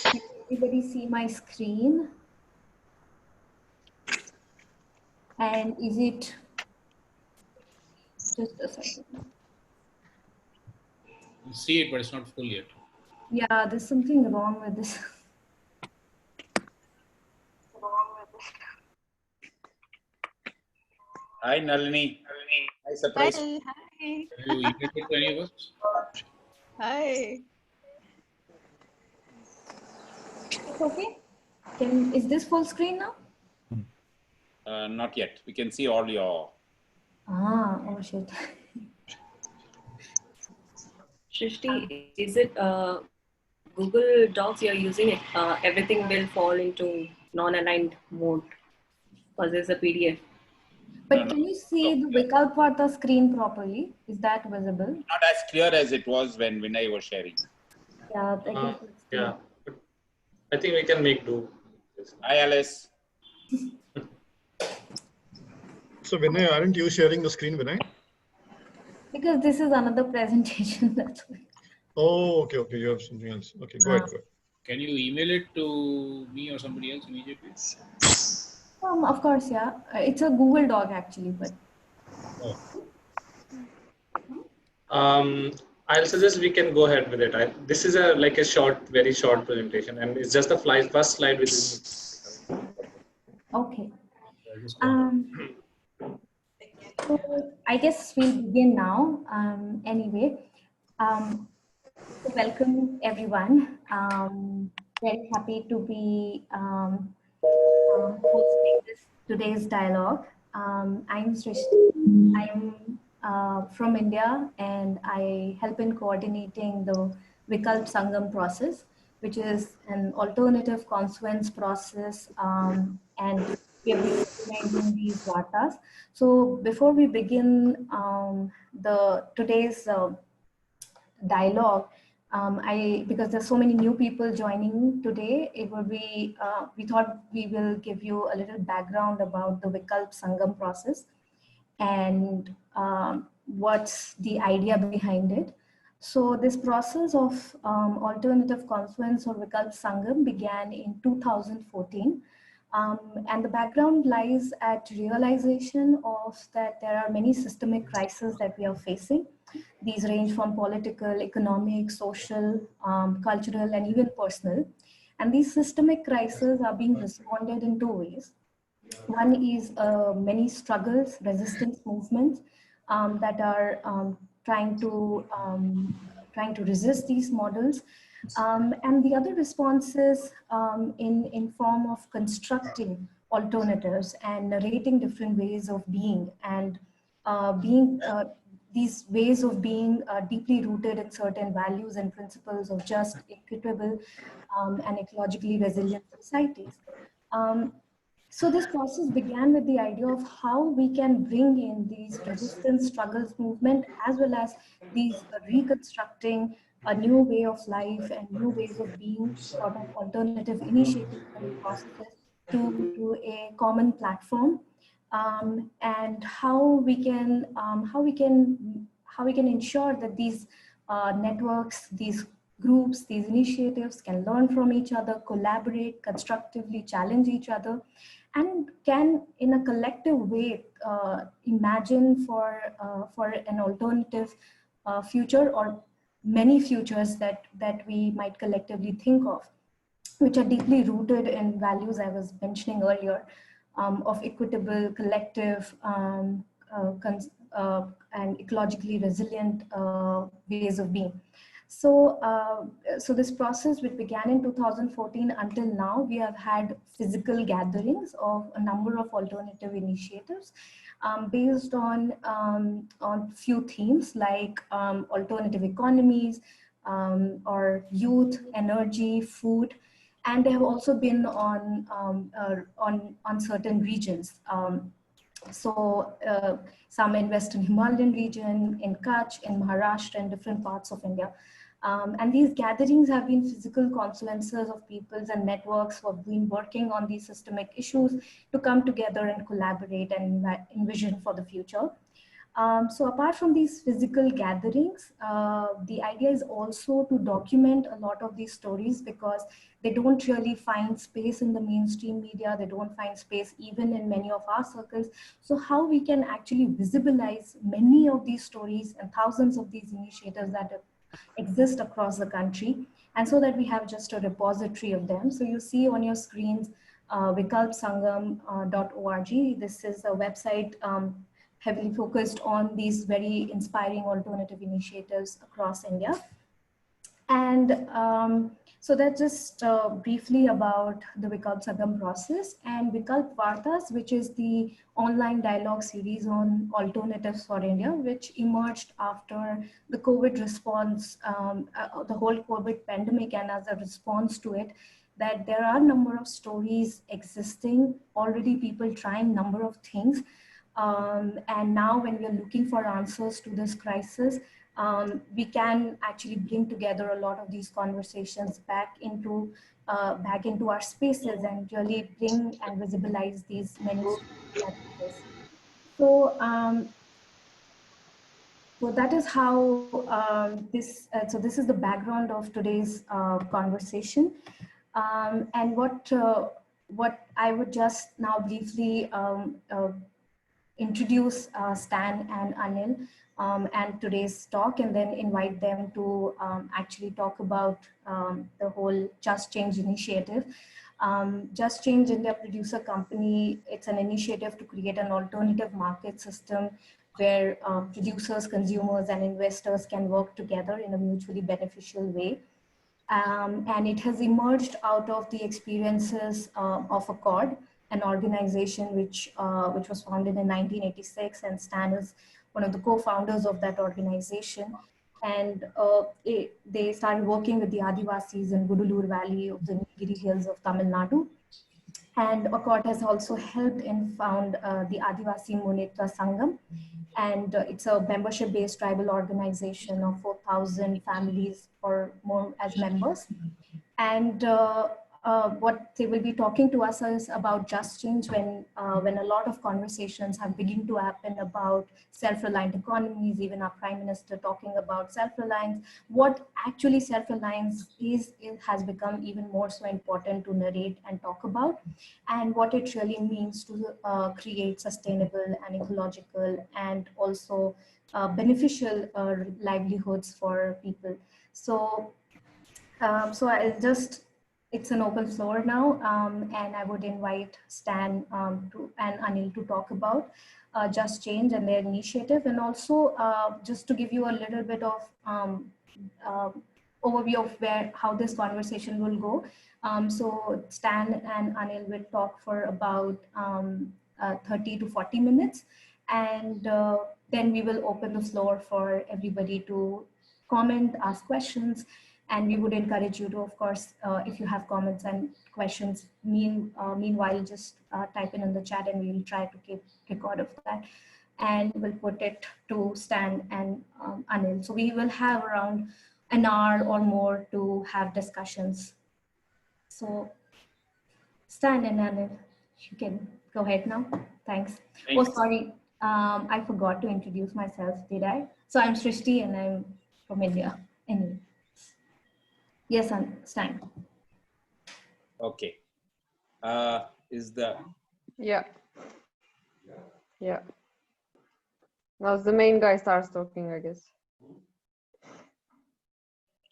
Can everybody see my screen? And is it, just a second. You see it, but it's not full yet. Yeah, there's something wrong with this. Hi, Nalini. Hi, surprise. Hi. Have you emailed it to any of us? Hi. It's okay? Is this full screen now? Not yet. We can see all your. Oh shit. Shrishti, is it Google Docs you're using? It everything will fall into non-aligned mode because it's a PDF. But can you see the Vikalp Varta screen properly? Is that visible? Not as clear as it was when Vinay was sharing. Yeah, I guess it's Yeah, but I think we can make do. Hi, Alice. So Vinay, aren't you sharing the screen, Vinay? because this is another presentation. That's why. Oh, okay, okay. You have something else. Okay, go ahead. Can you email it to me or somebody else immediately? Of course, yeah. It's a Google Doc actually, but. I'll suggest we can go ahead with it. This is like a short, very short presentation, and it's just the first slide which is. Okay. So I guess we'll begin now. Anyway, so welcome everyone. Very happy to be hosting today's dialogue. I'm Srishti. I'm from India, and I help in coordinating the Vikalp Sangam process, which is an alternative confluence process, and we have been organizing these Vartas. So before we begin today's dialogue, because there's so many new people joining today, it will be, we thought we will give you a little background about the Vikalp Sangam process and what's the idea behind it. So this process of alternative confluence or Vikalp Sangam began in 2014. And the background lies at realization of that there are many systemic crises that we are facing. These range from political, economic, social, cultural, and even personal. And these systemic crises are being responded in two ways. One is many struggles, resistance movements that are trying to resist these models. And the other response is in form of constructing alternatives and narrating different ways of being and these ways of being deeply rooted in certain values and principles of just, equitable, and ecologically resilient societies. So this process began with the idea of how we can bring in these resistance struggles movement as well as these reconstructing a new way of life and new ways of being sort of alternative initiatives and processes to a common platform, and how we can ensure that these networks, these groups, these initiatives can learn from each other, collaborate, constructively challenge each other, and can, in a collective way, imagine for an alternative future or many futures that we might collectively think of, which are deeply rooted in values I was mentioning earlier, of equitable, collective, and ecologically resilient ways of being. So, so this process, which began in 2014 until now, we have had physical gatherings of a number of alternative initiatives based on few themes like alternative economies, or youth, energy, food, and they have also been on certain regions. So some in Western Himalayan region, in Kutch, in Maharashtra, and different parts of India. And these gatherings have been physical confluences of peoples and networks who have been working on these systemic issues to come together and collaborate and envision for the future. So apart from these physical gatherings, the idea is also to document a lot of these stories because they don't really find space in the mainstream media. They don't find space even in many of our circles. So how we can actually visibilize many of these stories and thousands of these initiatives that exist across the country, and so that we have just a repository of them. So you see on your screens vikalpsangam.org. This is a website heavily focused on these very inspiring alternative initiatives across India. And so that's just briefly about the Vikalp Sangam process, and Vikalp Vartas, which is the online dialogue series on alternatives for India, which emerged after the COVID response, the whole COVID pandemic, and as a response to it, that there are a number of stories existing, already people trying number of things. And now when we are looking for answers to this crisis, we can actually bring together a lot of these conversations back into our spaces and really bring and visibilize these many stories that exist. So, so that is how so this is the background of today's conversation. And what I would just now briefly introduce Stan and Anil and today's talk, and then invite them to actually talk about the whole Just Change initiative. Just Change India Producer Company, it's an initiative to create an alternative market system where producers, consumers, and investors can work together in a mutually beneficial way. And it has emerged out of the experiences of Accord, an organization which was founded in 1986, and Stan is one of the co-founders of that organization. And they started working with the adivasis in Gudalur Valley of the Nilgiri Hills of Tamil Nadu. And Accord has also helped and found the Adivasi Munitra Sangam. And it's a membership-based tribal organization of 4,000 families or more as members. And what they will be talking to us is about just change when a lot of conversations have begun to happen about self-reliant economies, even our Prime Minister talking about self-reliance. What actually self-reliance is, it has become even more so important to narrate and talk about, and what it really means to create sustainable and ecological and also beneficial livelihoods for people. So so I'll just, it's an open floor now, and I would invite Stan and Anil to talk about Just Change and their initiative, and also just to give you a little bit of overview of how this conversation will go. So Stan and Anil will talk for about 30 to 40 minutes, and then we will open the floor for everybody to comment, ask questions. And we would encourage you to, of course, if you have comments and questions, meanwhile, just type in the chat, and we will try to keep record of that. And we'll put it to Stan and Anil. So we will have around an hour or more to have discussions. So Stan and Anil, you can go ahead now. Thanks. Oh, sorry. I forgot to introduce myself, did I? So I'm Srishti and I'm from India. Anyway. Yes, Stan. Okay. Is the... Yeah. Yeah. Now the main guy starts talking, I guess.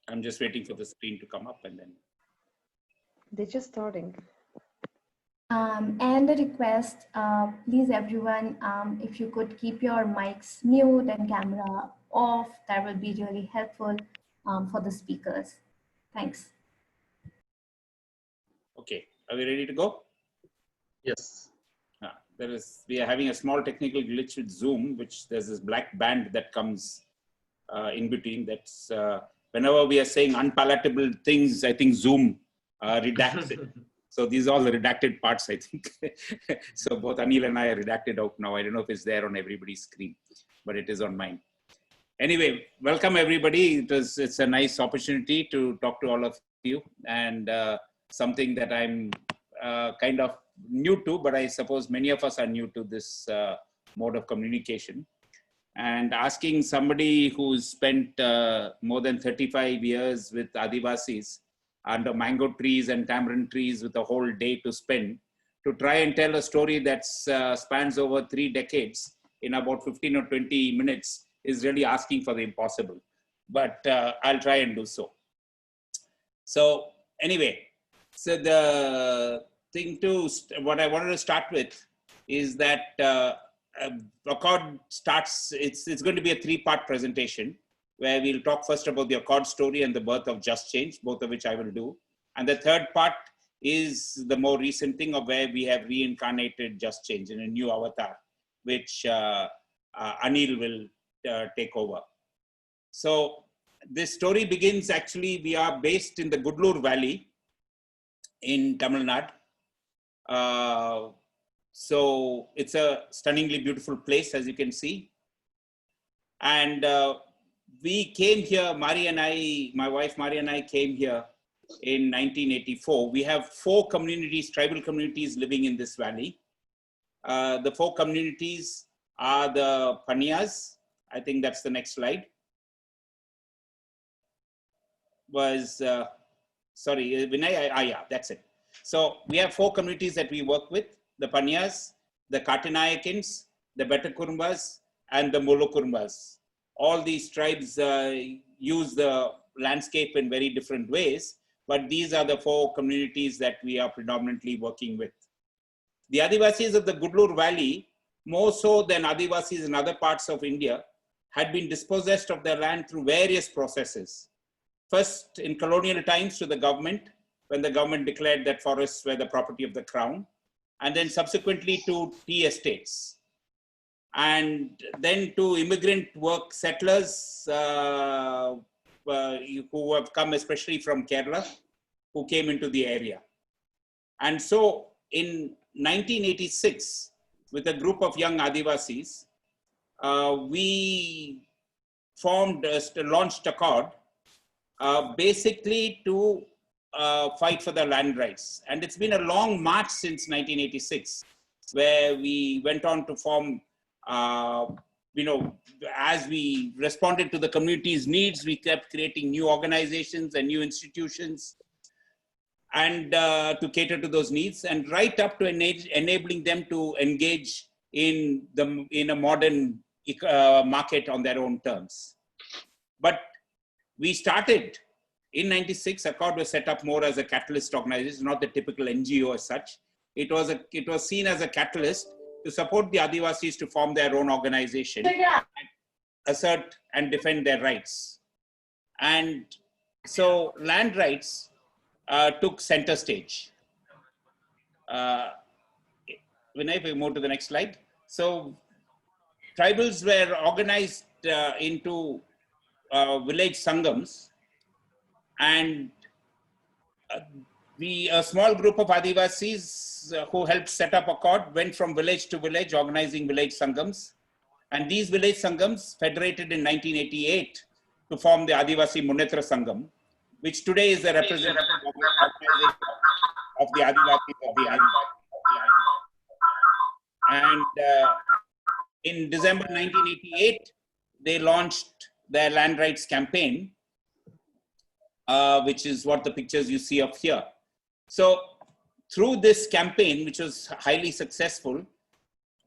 I'm just waiting for the screen to come up and then... They're just starting. And a request, please everyone, if you could keep your mics mute and camera off, that will be really helpful for the speakers. Thanks. Okay, are we ready to go? Yes. We are having a small technical glitch with Zoom, which there's this black band that comes in between. That's whenever we are saying unpalatable things, I think Zoom redacts it. So these are all the redacted parts, I think. So both Anil and I are redacted out now. I don't know if it's there on everybody's screen, but it is on mine. Anyway, welcome everybody. It's a nice opportunity to talk to all of you, and something that I'm kind of new to, but I suppose many of us are new to this mode of communication. And asking somebody who's spent more than 35 years with Adivasis under mango trees and tamarind trees with a whole day to spend, to try and tell a story that spans over 3 decades in about 15 or 20 minutes is really asking for the impossible. But I'll try and do so. So anyway, so the thing what I wanted to start with is that Accord starts, it's going to be a 3-part presentation where we'll talk first about the Accord story and the birth of Just Change, both of which I will do. And the third part is the more recent thing of where we have reincarnated Just Change in a new avatar, which Anil will take over. So this story begins, actually, we are based in the Gudalur Valley in Tamil Nadu. So it's a stunningly beautiful place, as you can see. And we came here, Mari and I, my wife Mari and I came here in 1984. We have 4 communities, tribal communities living in this valley. The 4 communities are the Panyas. I think that's the next slide. Sorry, Vinay, yeah, that's it. So we have 4 communities that we work with: the Panyas, the Katinayakins, the Betakurumbas, and the Molokurumbas. All these tribes use the landscape in very different ways, but these are the 4 communities that we are predominantly working with. The Adivasis of the Gudalur Valley, more so than Adivasis in other parts of India, had been dispossessed of their land through various processes. First, in colonial times, to the government, when the government declared that forests were the property of the crown, and then subsequently to tea estates, and then to immigrant work settlers who have come especially from Kerala, who came into the area. And so in 1986, with a group of young Adivasis, we launched Accord, basically to fight for the land rights. And it's been a long march since 1986, where we went on to form, as we responded to the community's needs, we kept creating new organizations and new institutions and to cater to those needs, and right up to enabling them to engage in a modern market on their own terms. But we started in 96, Accord was set up more as a catalyst organization, not the typical NGO as such. It was seen as a catalyst to support the Adivasis to form their own organization, and assert and defend their rights. And so land rights took center stage. Vinay, if we move to the next slide. So tribals were organized into village sangams, and a small group of Adivasis who helped set up Accord went from village to village, organizing village sangams. And these village sangams federated in 1988 to form the Adivasi Munetra Sangam, which today is the representative organization of the Adivasis of the island. And in December 1988, they launched their land rights campaign, which is what the pictures you see up here. So through this campaign, which was highly successful,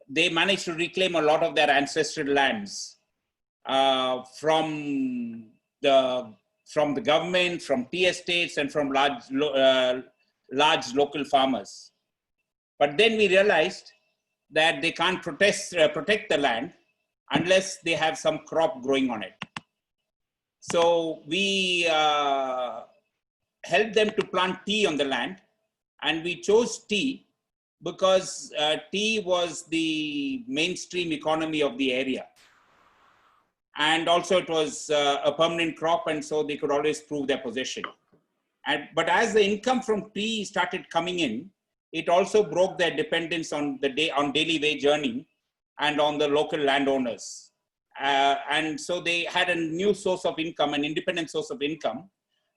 they managed to reclaim a lot of their ancestral lands from the government, from tea estates, and from large local farmers. But then we realized that they can't protect the land unless they have some crop growing on it. So we helped them to plant tea on the land, and we chose tea because tea was the mainstream economy of the area. And also it was a permanent crop, and so they could always prove their possession. But as the income from tea started coming in, it also broke their dependence on daily wage earning and on the local landowners. And so they had a new source of income, an independent source of income.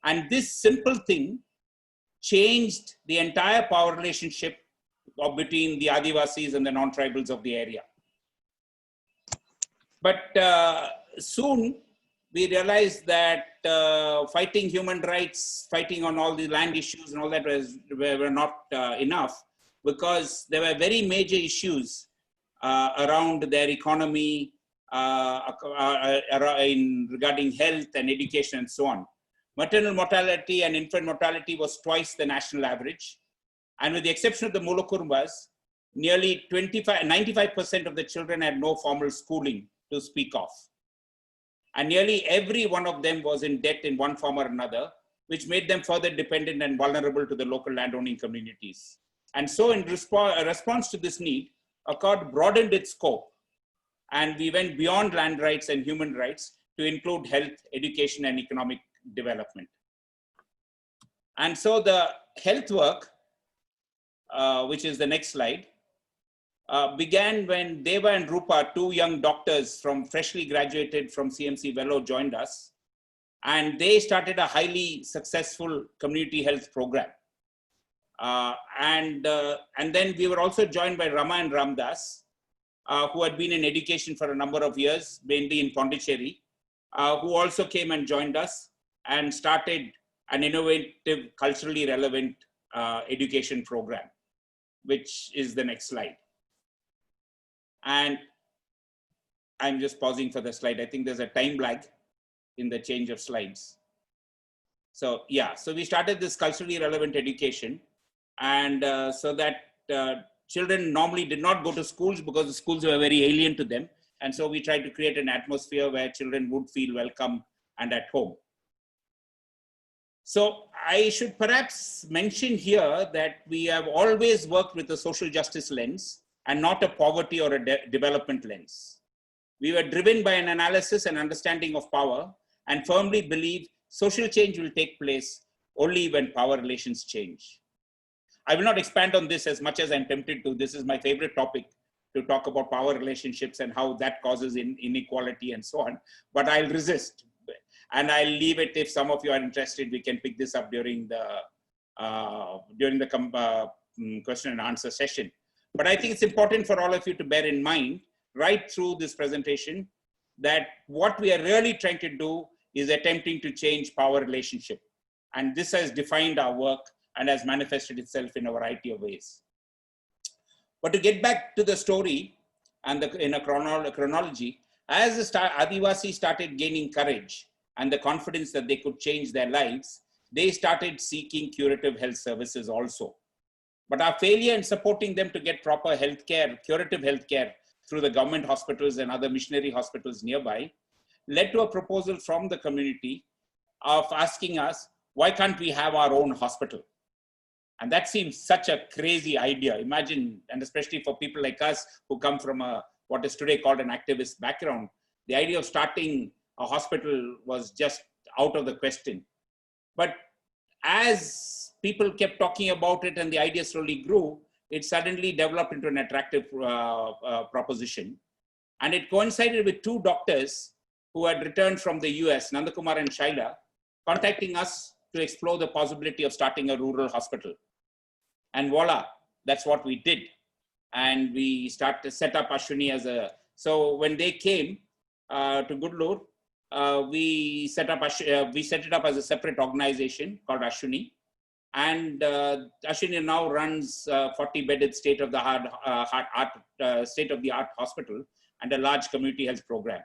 And this simple thing changed the entire power relationship between the Adivasis and the non-tribals of the area. But soon we realized that fighting human rights, fighting on all the land issues and all that were not enough, because there were very major issues around their economy, regarding health and education and so on. Maternal mortality and infant mortality was twice the national average. And with the exception of the Mulukurumbas, nearly 95% of the children had no formal schooling to speak of. And nearly every one of them was in debt in one form or another, which made them further dependent and vulnerable to the local landowning communities. And so in response to this need, Accord broadened its scope, and we went beyond land rights and human rights to include health, education, and economic development. And so the health work, which is the next slide, began when Deva and Rupa, two young doctors freshly graduated from CMC Velo, joined us, and they started a highly successful community health program. And then we were also joined by Rama and Ramdas, who had been in education for a number of years, mainly in Pondicherry, who also came and joined us and started an innovative, culturally relevant education program, which is the next slide. And I'm just pausing for the slide. I think there's a time lag in the change of slides. So yeah, so we started this culturally relevant education, and so that children normally did not go to schools because the schools were very alien to them. And so we tried to create an atmosphere where children would feel welcome and at home. So I should perhaps mention here that we have always worked with a social justice lens and not a poverty or a development lens. We were driven by an analysis and understanding of power, and firmly believe social change will take place only when power relations change. I will not expand on this as much as I'm tempted to. This is my favorite topic, to talk about power relationships and how that causes inequality and so on, but I'll resist. And I'll leave it, if some of you are interested, we can pick this up during the question and answer session. But I think it's important for all of you to bear in mind, right through this presentation, that what we are really trying to do is attempting to change power relationship. And this has defined our work and has manifested itself in a variety of ways. But to get back to the story and in a chronology, as the Adivasis started gaining courage and the confidence that they could change their lives, they started seeking curative health services also. But our failure in supporting them to get proper healthcare, curative healthcare through the government hospitals and other missionary hospitals nearby, led to a proposal from the community of asking us, why can't we have our own hospital? And that seems such a crazy idea. Imagine, and especially for people like us who come from what is today called an activist background, the idea of starting a hospital was just out of the question. But as people kept talking about it and the idea slowly grew, it suddenly developed into an attractive proposition. And it coincided with two doctors who had returned from the US, Nandakumar and Shaila, contacting us to explore the possibility of starting a rural hospital. And voila, that's what we did. And we set up Ashwini as so when they came to Gudalur, we set it up as a separate organization called Ashwini. And Ashwini now runs 40-bedded state-of-the-art hospital and a large community health program.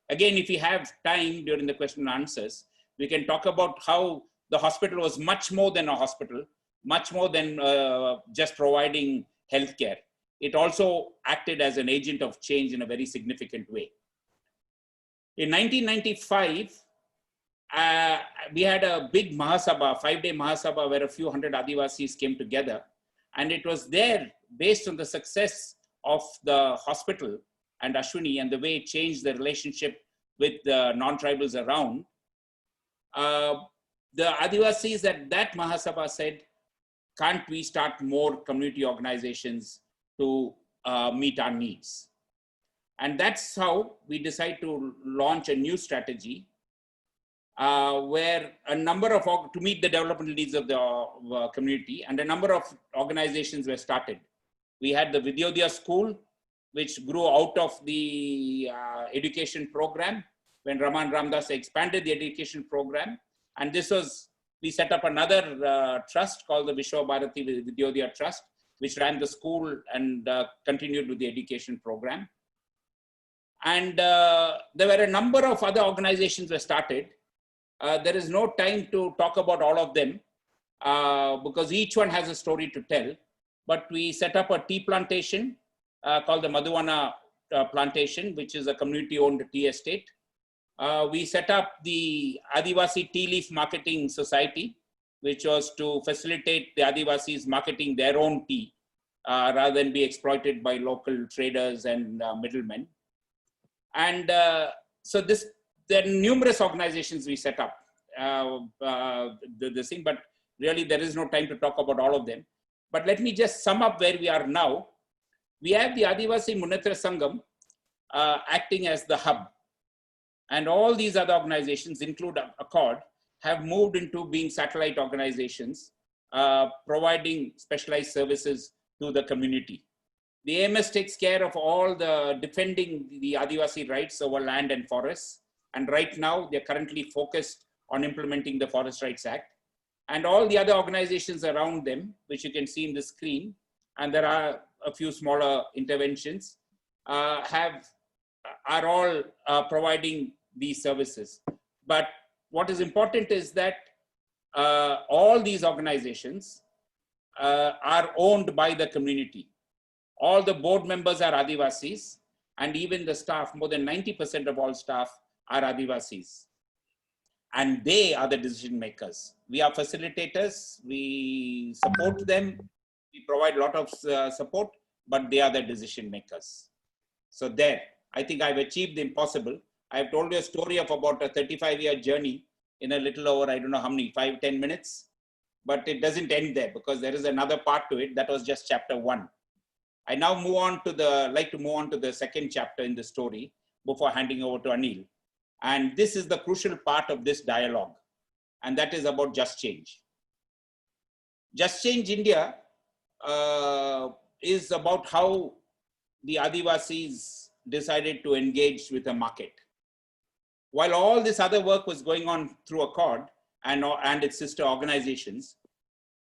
Again, if we have time during the question and answers, we can talk about how the hospital was much more than a hospital, much more than just providing healthcare. It also acted as an agent of change in a very significant way. In 1995, we had a big Mahasabha, 5-day Mahasabha, where a few hundred Adivasis came together. And it was there, based on the success of the hospital and Ashwini and the way it changed the relationship with the non-tribals around. The Adivasis at that Mahasabha said, can't we start more community organizations to meet our needs? And that's how we decided to launch a new strategy where a number of, to meet the developmental needs of the community, and a number of organizations were started. We had the Vidyodaya School, which grew out of the education program when Raman Ramdas expanded the education program. And this was, we set up another trust called the Vishwa Bharati Vidyodaya Trust, which ran the school and continued with the education program. And there were a number of other organizations were started. There is no time to talk about all of them because each one has a story to tell. But we set up a tea plantation called the Madhuvana Plantation, which is a community-owned tea estate. We set up the Adivasi Tea Leaf Marketing Society, which was to facilitate the Adivasis marketing their own tea rather than be exploited by local traders and middlemen. And so there are numerous organizations we set up, this thing, but really there is no time to talk about all of them. But let me just sum up where we are now. We have the Adivasi Munnetra Sangam acting as the hub. And all these other organizations, include Accord, have moved into being satellite organizations, providing specialized services to the community. The AMS takes care of all the defending the Adivasi rights over land and forests. And right now, they're currently focused on implementing the Forest Rights Act. And all the other organizations around them, which you can see in the screen, and there are a few smaller interventions, are all providing these services. But what is important is that all these organizations are owned by the community. All the board members are Adivasis, and even the staff, more than 90% of all staff are Adivasis. And they are the decision makers. We are facilitators, we support them, we provide a lot of support, but they are the decision makers. So there, I think I've achieved the impossible. I've told you a story of about a 35-year journey in a little over, I don't know how many, 5-10 minutes, but it doesn't end there because there is another part to it. That was just chapter 1. I now like to move on to the second chapter in the story before handing over to Anil. And this is the crucial part of this dialogue, and that is about Just Change. Just Change India is about how the Adivasis decided to engage with the market. While all this other work was going on through Accord and its sister organizations,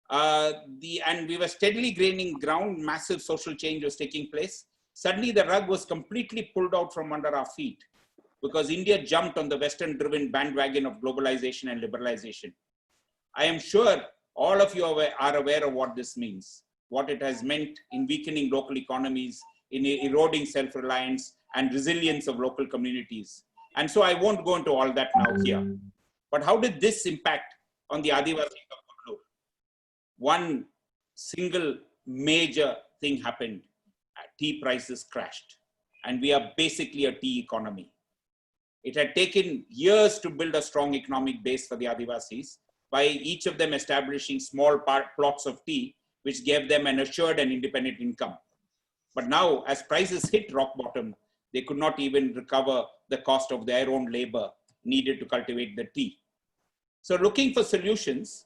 and we were steadily gaining ground, massive social change was taking place. Suddenly the rug was completely pulled out from under our feet because India jumped on the Western-driven bandwagon of globalization and liberalization. I am sure all of you are aware of what this means, what it has meant in weakening local economies, in eroding self-reliance and resilience of local communities. And so I won't go into all that now here. But how did this impact on the Adivasis of Gudalur? One single major thing happened. Tea prices crashed. And we are basically a tea economy. It had taken years to build a strong economic base for the Adivasis by each of them establishing small plots of tea, which gave them an assured and independent income. But now, as prices hit rock bottom, they could not even recover the cost of their own labor needed to cultivate the tea. So looking for solutions,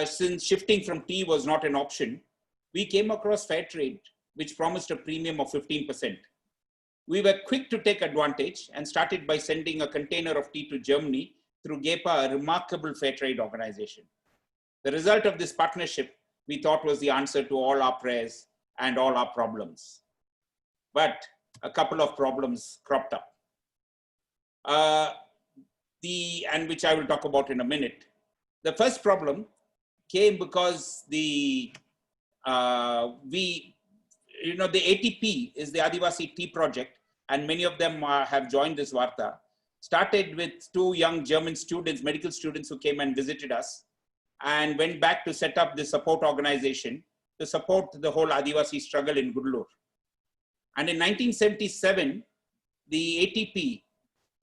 since shifting from tea was not an option, we came across fair trade, which promised a premium of 15%. We were quick to take advantage and started by sending a container of tea to Germany through GEPA, a remarkable fair trade organization. The result of this partnership, we thought, was the answer to all our prayers and all our problems. But a couple of problems cropped up, and which I will talk about in a minute. The first problem came because the ATP is the Adivasi Tea Project, and many of them have joined this Varta. Started with 2 young German students, medical students, who came and visited us and went back to set up the support organization to support the whole Adivasi struggle in Gudalur. And in 1977, the ATP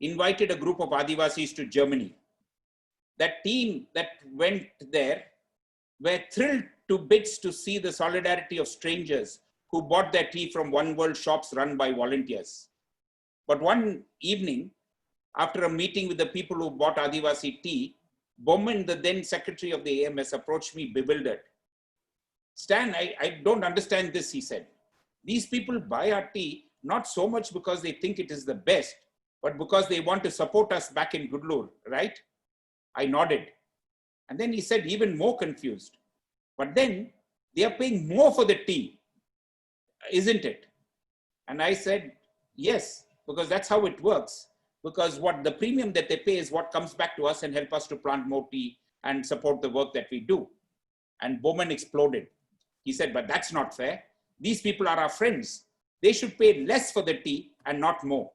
invited a group of Adivasis to Germany. That team that went there were thrilled to bits to see the solidarity of strangers who bought their tea from one world shops run by volunteers. But one evening, after a meeting with the people who bought Adivasi tea, Bowman, the then secretary of the AMS, approached me bewildered. Stan, I don't understand this, he said. These people buy our tea not so much because they think it is the best, but because they want to support us back in Gudalur, right? I nodded. And then he said, even more confused, but then they are paying more for the tea, isn't it? And I said, yes, because that's how it works. Because what the premium that they pay is what comes back to us and help us to plant more tea and support the work that we do. And Bowman exploded. He said, but that's not fair. These people are our friends. They should pay less for the tea and not more.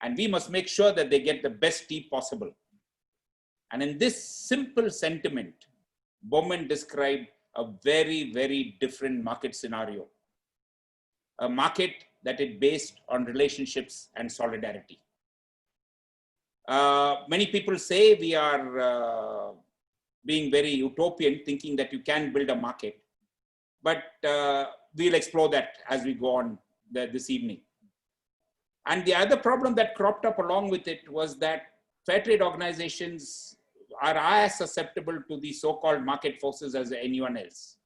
And we must make sure that they get the best tea possible. And in this simple sentiment, Bowman described a very, very different market scenario. A market that is based on relationships and solidarity. Many people say we are being very utopian, thinking that you can build a market. But we'll explore that as we go on this evening. And the other problem that cropped up along with it was that fair trade organizations are as susceptible to the so-called market forces as anyone else.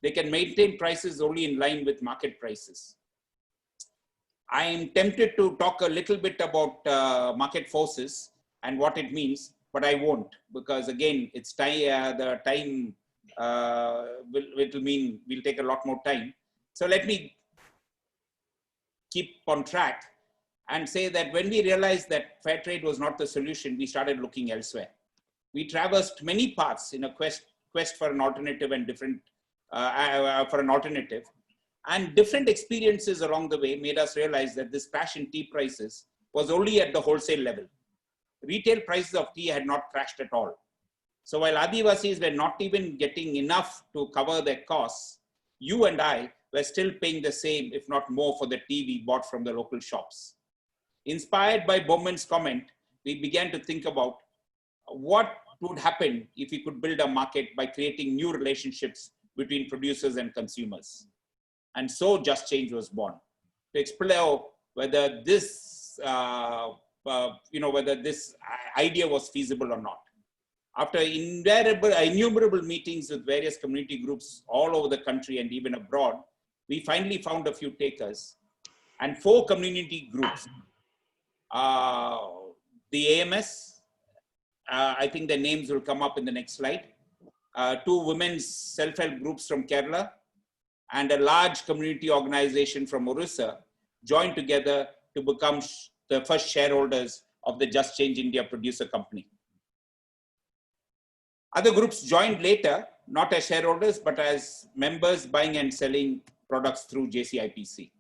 They can maintain prices only in line with market prices. I am tempted to talk a little bit about market forces and what it means, but I won't, because again, it's time, the time will take a lot more time. So let me keep on track and say that when we realized that fair trade was not the solution, we started looking elsewhere. We traversed many paths in a quest for an alternative and different, and different experiences along the way made us realize that this crash in tea prices was only at the wholesale level. Retail prices of tea had not crashed at all. So while adivasis were not even getting enough to cover their costs, you and I were still paying the same, if not more, for the tea we bought from the local shops. Inspired by Bowman's comment, we began to think about what would happen if we could build a market by creating new relationships between producers and consumers. And so Just Change was born, to explore whether this, whether this idea was feasible or not. After innumerable meetings with various community groups all over the country and even abroad, we finally found a few takers and 4 community groups. The AMS, I think their names will come up in the next slide. 2 women's self-help groups from Kerala and a large community organization from Orissa joined together to become the first shareholders of the Just Change India producer company. Other groups joined later, not as shareholders, but as members buying and selling products through JCIPC.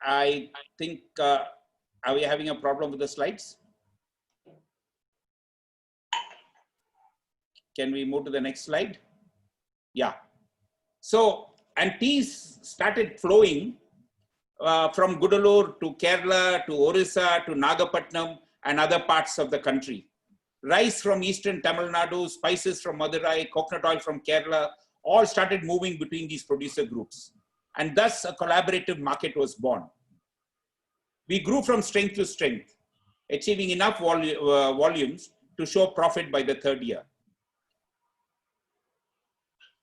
I think, are we having a problem with the slides? Can we move to the next slide? Yeah. So, and teas started flowing from Gudalur to Kerala, to Orissa, to Nagapattinam and other parts of the country. Rice from eastern Tamil Nadu, spices from Madurai, coconut oil from Kerala, all started moving between these producer groups. And thus a collaborative market was born. We grew from strength to strength, achieving enough volumes to show profit by the 3rd year.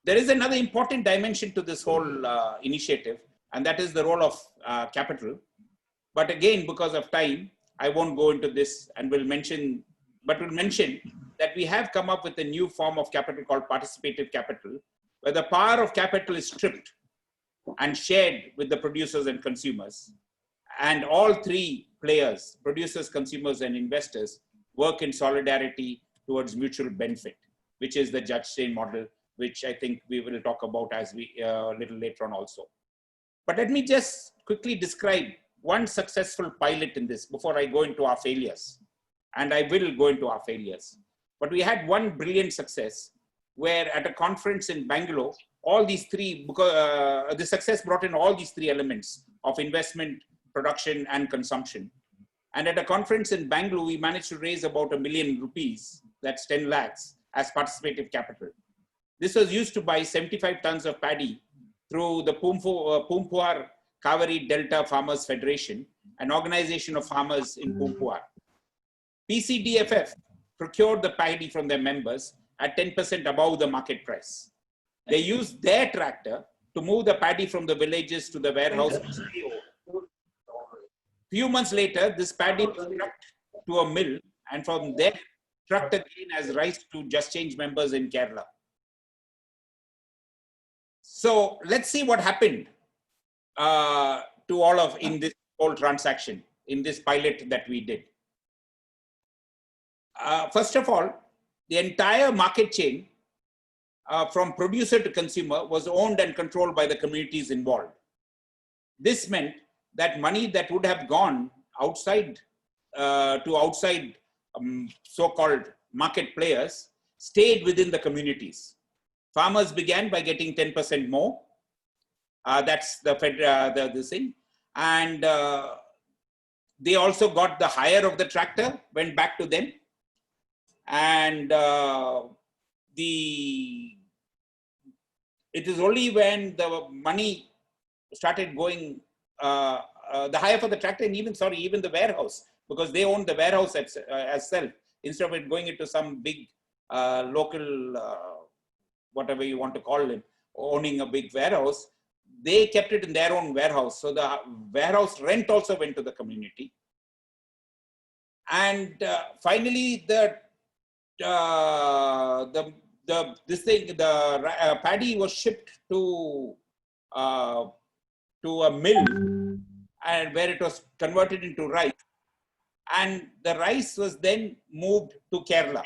There is another important dimension to this whole initiative, and that is the role of capital. But again, because of time, I won't go into this and will mention that we have come up with a new form of capital called participative capital, where the power of capital is stripped and shared with the producers and consumers. And all 3 players, producers, consumers, and investors, work in solidarity towards mutual benefit, which is the Just Change model, which I think we will talk about as we a little later on also. But let me just quickly describe one successful pilot in this before I go into our failures. And I will go into our failures. But we had one brilliant success where at a conference in Bangalore, all these 3, the success brought in all these 3 elements of investment, production, and consumption. And at a conference in Bangalore, we managed to raise about ₹1 million, that's 10 lakhs, as participative capital. This was used to buy 75 tons of paddy through the Pumpuar Kaveri Delta Farmers Federation, an organization of farmers in Pumpuar. PCDFF procured the paddy from their members at 10% above the market price. They used their tractor to move the paddy from the villages to the warehouse. Few months later, this paddy was trucked to a mill, and from there trucked again as rice to Just Change members in Kerala. So let's see what happened to all of in this whole transaction, in this pilot that we did. First of all, the entire market chain from producer to consumer was owned and controlled by the communities involved. This meant that money that would have gone outside to outside so-called market players stayed within the communities. Farmers began by getting 10% more. That's the thing. And they also got the hire of the tractor, went back to them. And it is only when the money started going, the hire for the tractor and even the warehouse, because they owned the warehouse as self, instead of it going into some big local, whatever you want to call it, owning a big warehouse, they kept it in their own warehouse. So the warehouse rent also went to the community. And finally, the paddy was shipped to a mill, and where it was converted into rice, and the rice was then moved to Kerala.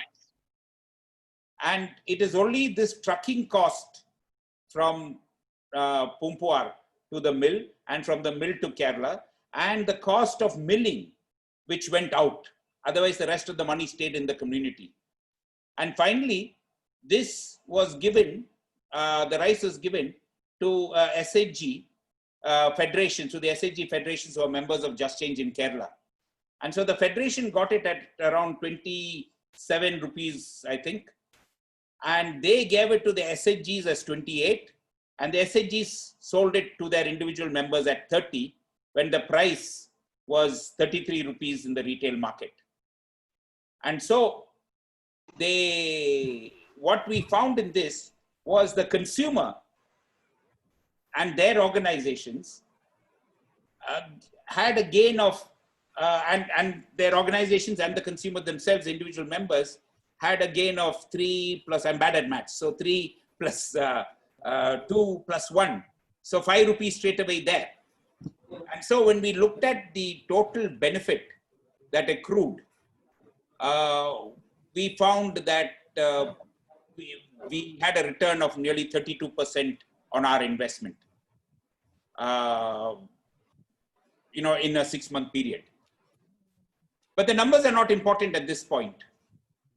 And it is only this trucking cost from Pumpuar to the mill, and from the mill to Kerala, and the cost of milling which went out. Otherwise, the rest of the money stayed in the community. And finally, this was given, the rice was given to SHG Federation, so the SHG Federations who are members of Just Change in Kerala. And so the Federation got it at around 27 rupees, I think. And they gave it to the SHGs as 28. And the SHGs sold it to their individual members at 30, when the price was 33 rupees in the retail market. And so what we found in this was the consumer and their organizations had a gain of, and their organizations and the consumer themselves, individual members, had a gain of 3 plus, I'm bad at maths, so 3 plus 2 plus 1. So 5 rupees straight away there. And so when we looked at the total benefit that accrued, we found that we had a return of nearly 32% on our investment, in a 6-month period. But the numbers are not important at this point.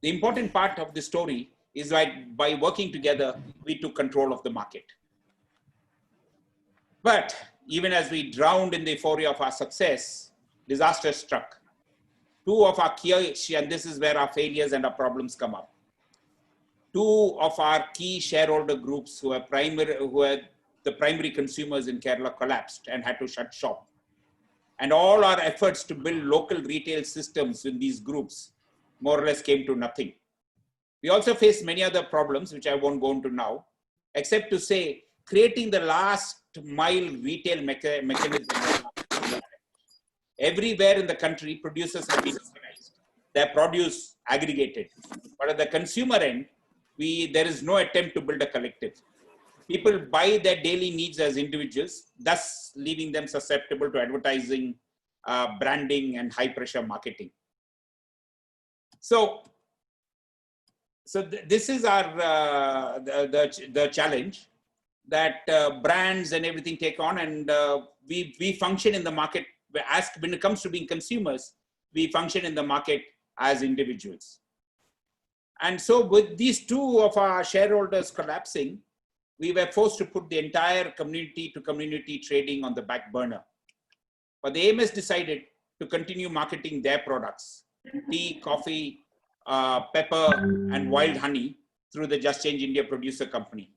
The important part of the story is like by working together, we took control of the market. But even as we drowned in the euphoria of our success, disaster struck. 2 of our key, and this is where our failures and our problems come up. 2 of our key shareholder groups who are the primary consumers in Kerala collapsed and had to shut shop. And all our efforts to build local retail systems in these groups more or less came to nothing. We also faced many other problems, which I won't go into now, except to say, creating the last mile retail mechanism. Everywhere in the country, producers have been organized, their produce aggregated. But at the consumer end, there is no attempt to build a collective. People buy their daily needs as individuals, thus leaving them susceptible to advertising, branding, and high pressure marketing. So this is our the challenge that brands and everything take on, and we function in the market. When it comes to being consumers, we function in the market as individuals. And so with these 2 of our shareholders collapsing, we were forced to put the entire community to community trading on the back burner. But the AMS decided to continue marketing their products, tea, coffee, pepper, and wild honey, through the Just Change India producer company.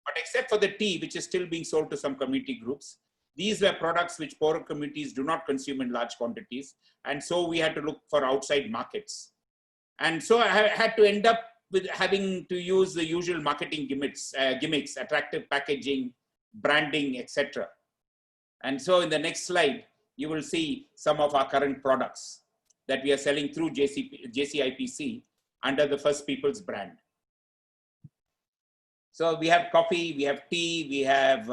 But except for the tea, which is still being sold to some community groups, these were products which poorer communities do not consume in large quantities. And so we had to look for outside markets. And so I had to end up with having to use the usual marketing gimmicks, attractive packaging, branding, etc. And so in the next slide, you will see some of our current products that we are selling through JCIPC under the First People's brand. So we have coffee, we have tea, we have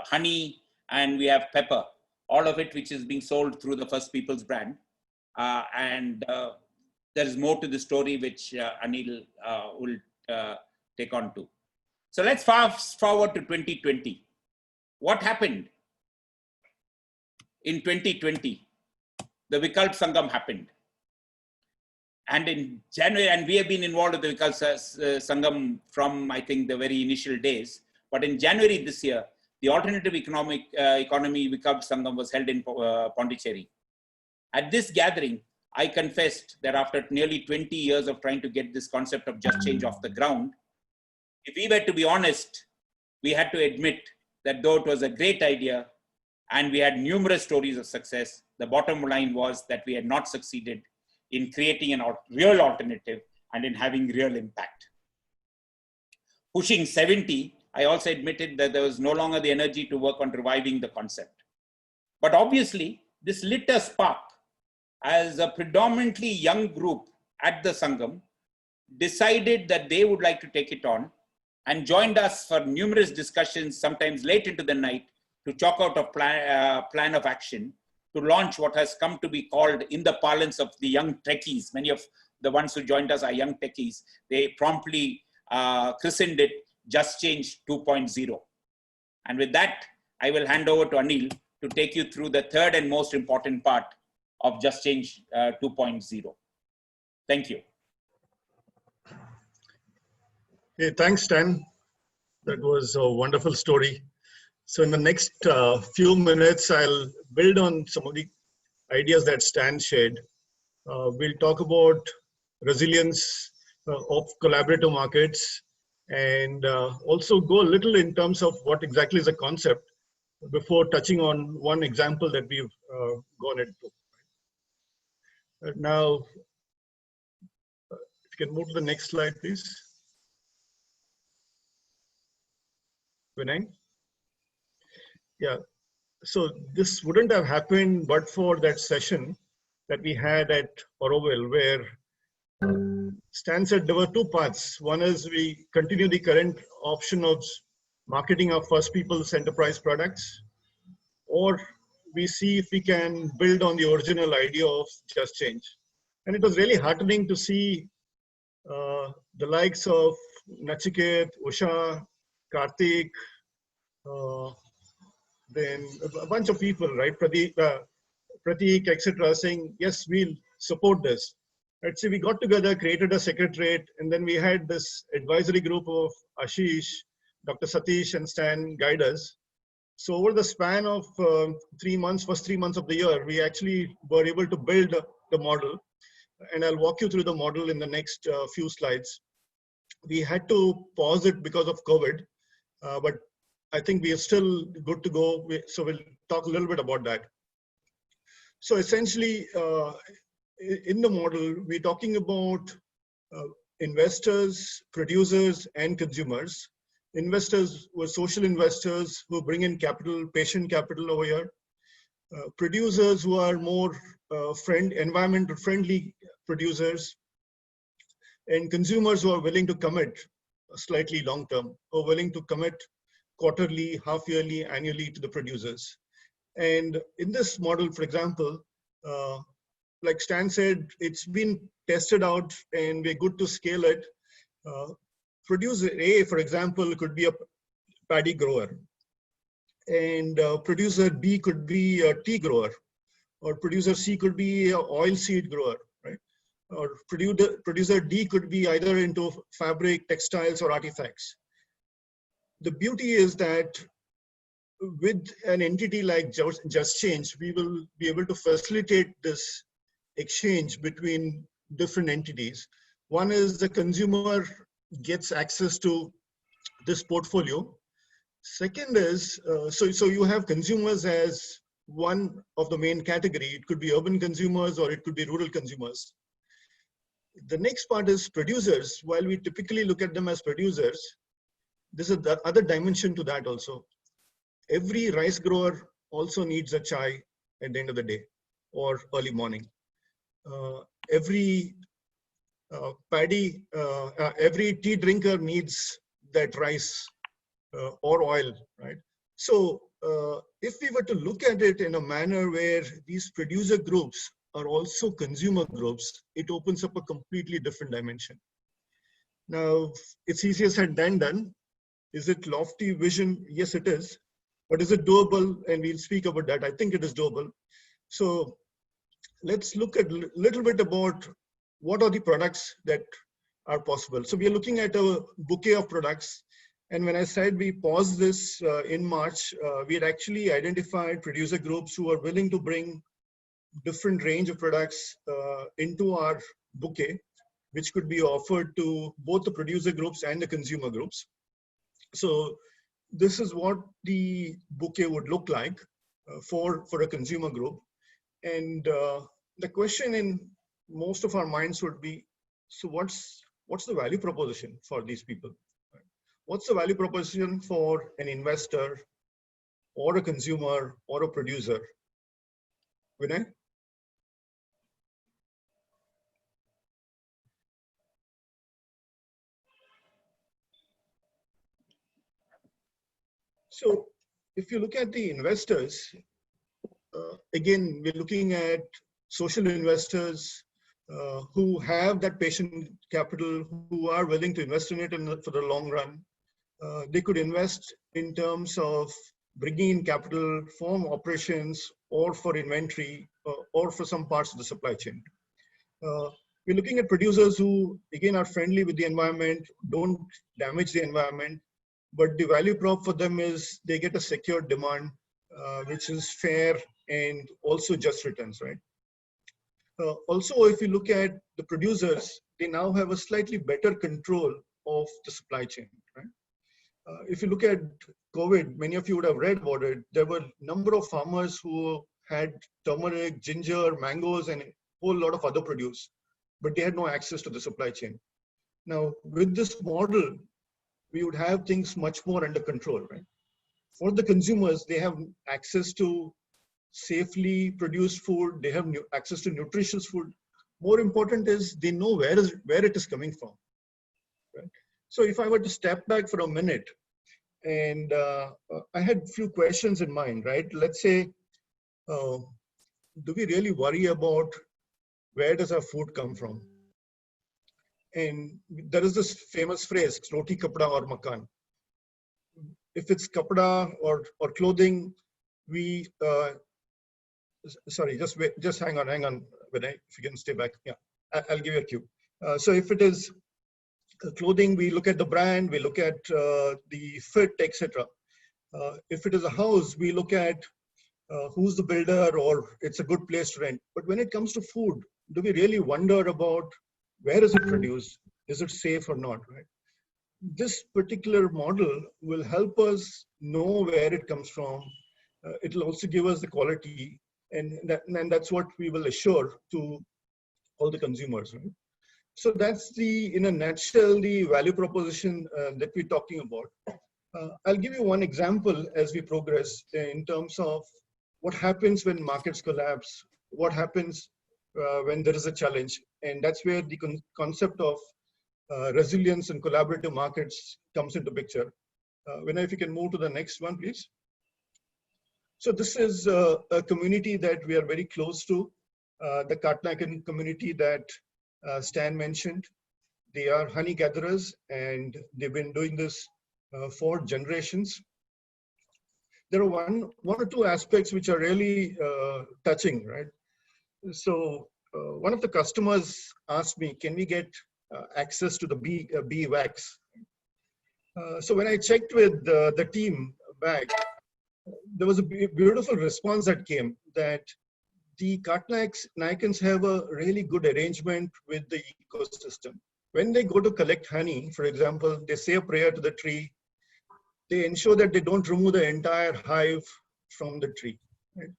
honey, and we have pepper, all of it which is being sold through the First People's brand. There is more to the story which Anil will take on to. So let's fast forward to 2020. What happened in 2020? The Vikalp Sangam happened. And in January, and we have been involved with the Vikalp Sangam from, I think, the very initial days. But in January this year, the alternative economy Vikalp Sangam was held in Pondicherry. At this gathering, I confessed that after nearly 20 years of trying to get this concept of just change off the ground, if we were to be honest, we had to admit that though it was a great idea and we had numerous stories of success, the bottom line was that we had not succeeded in creating a real alternative and in having real impact. Pushing 70, I also admitted that there was no longer the energy to work on reviving the concept. But obviously, this lit a spark as a predominantly young group at the Sangam decided that they would like to take it on and joined us for numerous discussions, sometimes late into the night, to chalk out a plan of action to launch what has come to be called, in the parlance of the young techies, many of the ones who joined us are young techies, they promptly christened it Just Change 2.0. And with that, I will hand over to Anil to take you through the third and most important part of Just Change 2.0. Thank you. Hey, thanks, Stan. That was a wonderful story. So in the next few minutes, I'll build on some of the ideas that Stan shared. We'll talk about resilience of collaborative markets and also go a little in terms of what exactly is a concept before touching on one example that we've gone into. Now, if you can move to the next slide, please. Vinay? Yeah, so this wouldn't have happened but for that session that we had at Oroville, where Stan said there were two paths. One is we continue the current option of marketing our First People's enterprise products, or we see if we can build on the original idea of Just Change. And it was really heartening to see the likes of Nachiket, Usha, Karthik, then a bunch of people, right? Prateek, etc., saying, yes, we'll support this. Right, so we got together, created a secretariat, and then we had this advisory group of Ashish, Dr. Satish, and Stan guide us. So over the span of 3 months, first 3 months of the year, we actually were able to build the model. And I'll walk you through the model in the next few slides. We had to pause it because of COVID, but I think we are still good to go. So we'll talk a little bit about that. So essentially, in the model, we're talking about investors, producers, and consumers. Investors were social investors who bring in capital, patient capital over here. Producers who are more environmental friendly producers, and consumers who are willing to commit slightly long term, or willing to commit quarterly, half yearly, annually to the producers. And in this model, for example, like Stan said, it's been tested out and we're good to scale it. Producer A, for example, could be a paddy grower, and producer B could be a tea grower, or producer C could be an oil seed grower, right? Or producer D could be either into fabric, textiles, or artifacts. The beauty is that with an entity like Just Change, we will be able to facilitate this exchange between different entities. One is the consumer gets access to this portfolio. Second is, so you have consumers as one of the main category. It could be urban consumers or it could be rural consumers. The next part is producers. While we typically look at them as producers, this is the other dimension to that also. Every rice grower also needs a chai at the end of the day or early morning. Every every tea drinker needs that rice or oil, right? So if we were to look at it in a manner where these producer groups are also consumer groups, it opens up a completely different dimension. Now, it's easier said than done. Is it lofty vision? Yes, it is. But is it doable? And we'll speak about that. I think it is doable. So let's look at a little bit about what are the products that are possible. So we are looking at a bouquet of products. And when I said we paused this in March, we had actually identified producer groups who are willing to bring different range of products into our bouquet, which could be offered to both the producer groups and the consumer groups. So this is what the bouquet would look like for a consumer group. And the question in most of our minds would be, so what's the value proposition for these people? What's the value proposition for an investor or a consumer or a producer? Vinay? So if you look at the investors, again, we're looking at social investors who have that patient capital, who are willing to invest in it for the long run. They could invest in terms of bringing in capital from operations or for inventory or for some parts of the supply chain. We're looking at producers who, again, are friendly with the environment, don't damage the environment, but the value prop for them is they get a secure demand, which is fair and also just returns, right? Also, if you look at the producers, they now have a slightly better control of the supply chain, right? If you look at COVID, many of you would have read about it. There were a number of farmers who had turmeric, ginger, mangoes, and a whole lot of other produce, but they had no access to the supply chain. Now, with this model, we would have things much more under control, right? For the consumers, they have access to safely produced food. They have access to nutritious food. More important is they know where it is coming from, right? So if I were to step back for a minute, and I had a few questions in mind, right? Let's say, do we really worry about where does our food come from? And there is this famous phrase, roti kapda or makan. If it's kapda or clothing, we, sorry, just hang on, Vinay, if you can stay back. Yeah, I'll give you a cue. So if it is clothing, we look at the brand, we look at the fit, etc. If it is a house, we look at who's the builder or it's a good place to rent. But when it comes to food, do we really wonder about where is it produced? Is it safe or not, right? This particular model will help us know where it comes from. It'll also give us the quality, and that's what we will assure to all the consumers, right? So that's in a nutshell, the value proposition that we're talking about. I'll give you one example as we progress in terms of what happens when markets collapse, what happens when there is a challenge. And that's where the concept of resilience and collaborative markets comes into picture. Vinay, if you can move to the next one, please. So this is a community that we are very close to, the Thekaekara community that Stan mentioned. They are honey gatherers and they've been doing this for generations. There are one or two aspects which are really touching, right? So one of the customers asked me, can we get access to the bee wax? So when I checked with the team back, there was a beautiful response that came that the Thekaekans have a really good arrangement with the ecosystem. When they go to collect honey, for example, they say a prayer to the tree. They ensure that they don't remove the entire hive from the tree, right?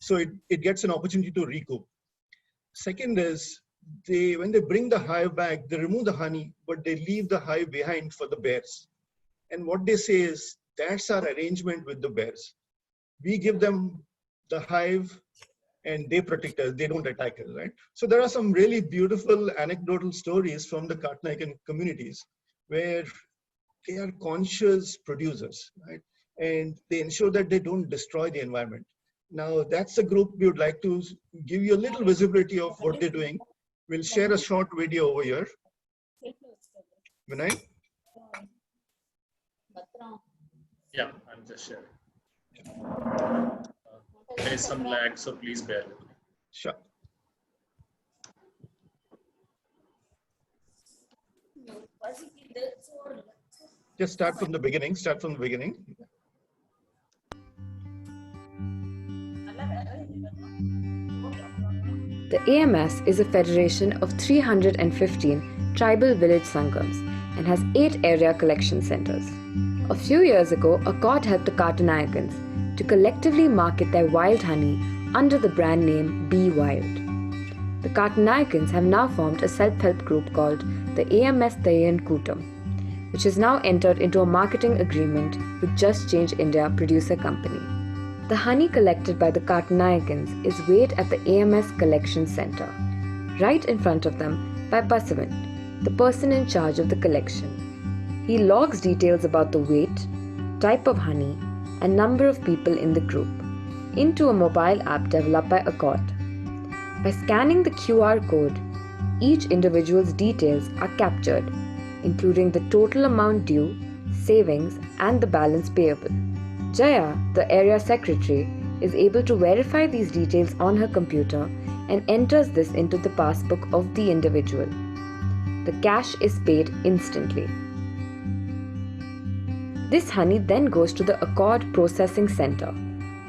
So it gets an opportunity to recoup. Second is, when they bring the hive back, they remove the honey, but they leave the hive behind for the bears. And what they say is, that's our arrangement with the bears. We give them the hive and they protect us, they don't attack us, right? So there are some really beautiful anecdotal stories from the Thekaekara communities where they are conscious producers, right? And they ensure that they don't destroy the environment. Now, that's a group we would like to give you a little visibility of what they're doing. We'll share a short video over here. Vinay? Yeah, I'm just sharing. There is some lag, so please bear with me. Sure. Just start from the beginning. Start from the beginning. The AMS is a federation of 315 tribal village sangams and has 8 area collection centers. A few years ago, a court helped the Thekaekara to collectively market their wild honey under the brand name Be Wild. The Thekaekara have now formed a self-help group called the AMS Thayan Kutam, which has now entered into a marketing agreement with Just Change India producer company. The honey collected by the Thekaekara is weighed at the AMS collection center, right in front of them by Basavan, the person in charge of the collection. He logs details about the weight, type of honey, and number of people in the group into a mobile app developed by Accord. By scanning the QR code, each individual's details are captured, including the total amount due, savings, and the balance payable. Jaya, the area secretary, is able to verify these details on her computer and enters this into the passbook of the individual. The cash is paid instantly. This honey then goes to the Accord Processing Center,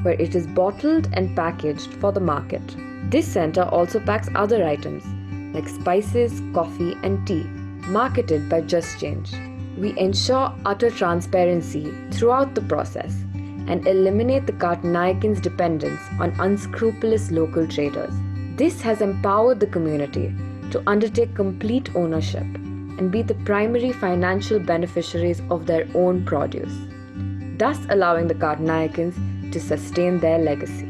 where it is bottled and packaged for the market. This center also packs other items like spices, coffee, and tea, marketed by Just Change. We ensure utter transparency throughout the process and eliminate the Thekaekara's dependence on unscrupulous local traders. This has empowered the community to undertake complete ownership and be the primary financial beneficiaries of their own produce, thus allowing the Thekaekara's to sustain their legacy.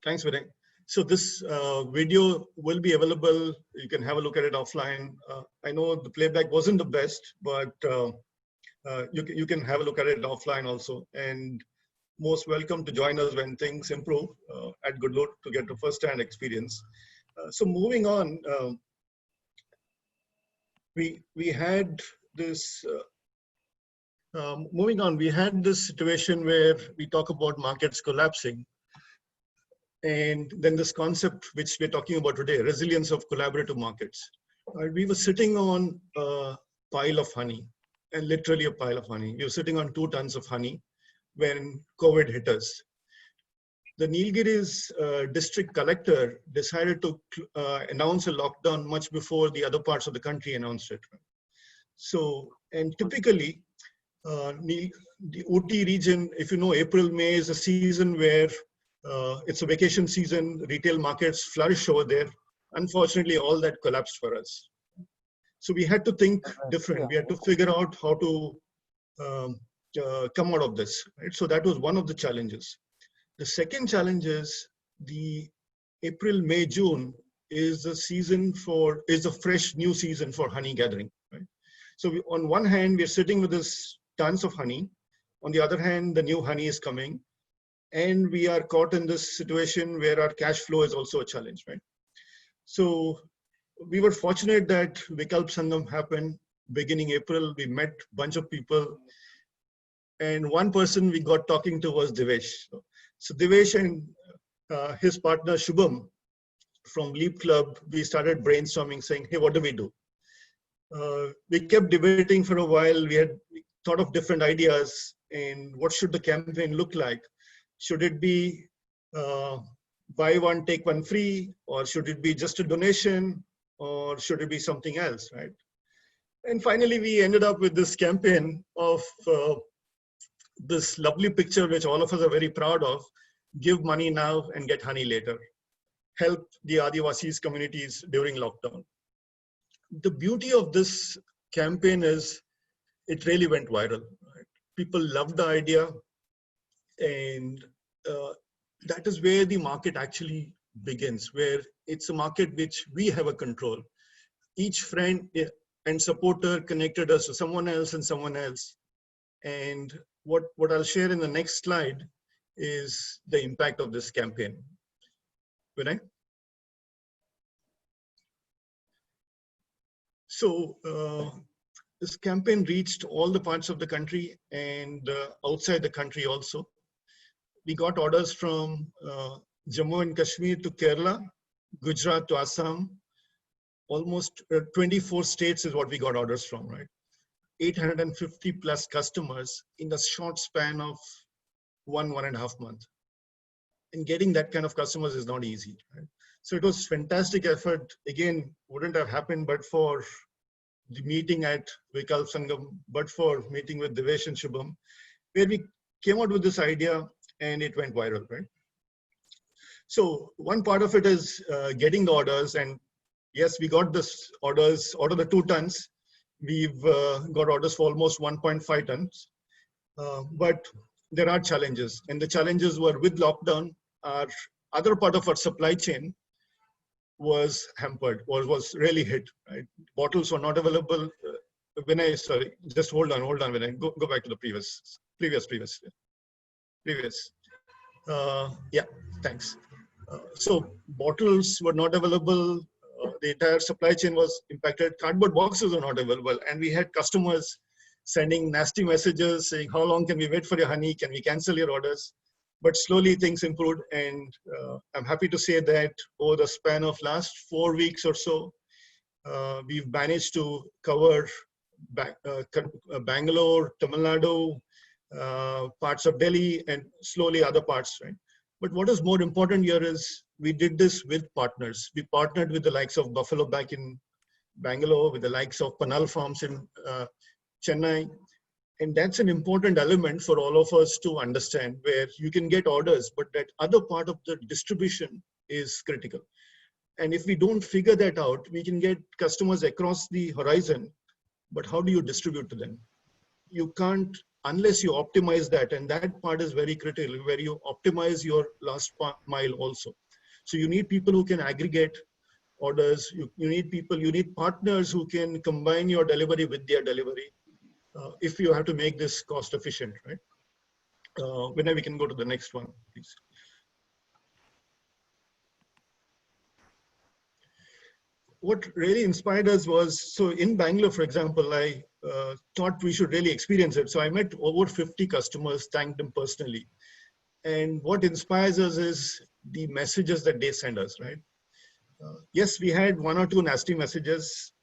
Thanks, Vinay. So this video will be available. You can have a look at it offline. I know the playback wasn't the best, but you can have a look at it offline also. And most welcome to join us when things improve at Gudalur to get a first-hand experience. So moving on, we had this. Moving on, we had this situation where we talk about markets collapsing. And then this concept which we're talking about today, resilience of collaborative markets. We were sitting on a pile of honey, and literally a pile of honey. We were sitting on 2 tons of honey when COVID hit us. The Nilgiris district collector decided to announce a lockdown much before the other parts of the country announced it. So, and typically, the Ooty region, if you know, April, May is a season where it's a vacation season, retail markets flourish over there. Unfortunately, all that collapsed for us. So we had to think different. We had to figure out how to come out of this. Right? So that was one of the challenges. The second challenge is the April, May, June is the season for, is a fresh new season for honey gathering. Right? So we, on one hand, we're sitting with this tons of honey. On the other hand, the new honey is coming. And we are caught in this situation where our cash flow is also a challenge, right? So we were fortunate that Vikalp Sangam happened beginning April. We met a bunch of people. And one person we got talking to was Devesh. So Devesh and his partner Shubham from Leap Club, we started brainstorming saying, hey, what do we do? We kept debating for a while. We had thought of different ideas and what should the campaign look like? Should it be buy one, take one free, or should it be just a donation, or should it be something else, right? And finally, we ended up with this campaign of this lovely picture, which all of us are very proud of: give money now and get honey later. Help the adivasis communities during lockdown. The beauty of this campaign is it really went viral. Right? People loved the idea, and that is where the market actually begins, where it's a market which we have a control. Each friend and supporter connected us to someone else and someone else. And what I'll share in the next slide is the impact of this campaign. Vinay? So this campaign reached all the parts of the country and outside the country also. We got orders from Jammu and Kashmir to Kerala, Gujarat to Assam. Almost 24 states is what we got orders from, right? 850 plus customers in a short span of 1.5 months. And getting that kind of customers is not easy, right? So it was fantastic effort. Again, wouldn't have happened but for the meeting at Vikalp Sangam, but for meeting with Devesh and Shubham, where we came out with this idea and it went viral, right? So one part of it is getting the orders, and yes, we got this orders out of the 2 tons. We've got orders for almost 1.5 tons, but there are challenges, and the challenges were with lockdown. Our other part of our supply chain was hampered, or was really hit, right? Bottles were not available. Vinay, sorry, just hold on, Vinay. Go back to the previous. Yeah, thanks. So bottles were not available. The entire supply chain was impacted. Cardboard boxes were not available. And we had customers sending nasty messages saying, how long can we wait for your honey? Can we cancel your orders? But slowly things improved. And I'm happy to say that over the span of last 4 weeks or so, we've managed to cover Bangalore, Tamil Nadu, parts of Delhi, and slowly other parts, right? But what is more important here is we did this with partners. We partnered with the likes of Buffalo back in Bangalore, with the likes of Panal Farms in Chennai. And that's an important element for all of us to understand, where you can get orders, but that other part of the distribution is critical. And if we don't figure that out, we can get customers across the horizon, but how do you distribute to them? You can't unless you optimize that, and that part is very critical, where you optimize your last mile also. So you need people who can aggregate orders. You need partners who can combine your delivery with their delivery if you have to make this cost efficient, right? Vinay, we can go to the next one, please. What really inspired us was, so in Bangalore, for example, I thought we should really experience it. So I met over 50 customers, thanked them personally. And what inspires us is the messages that they send us, right? Yes, we had 1 or 2 nasty messages,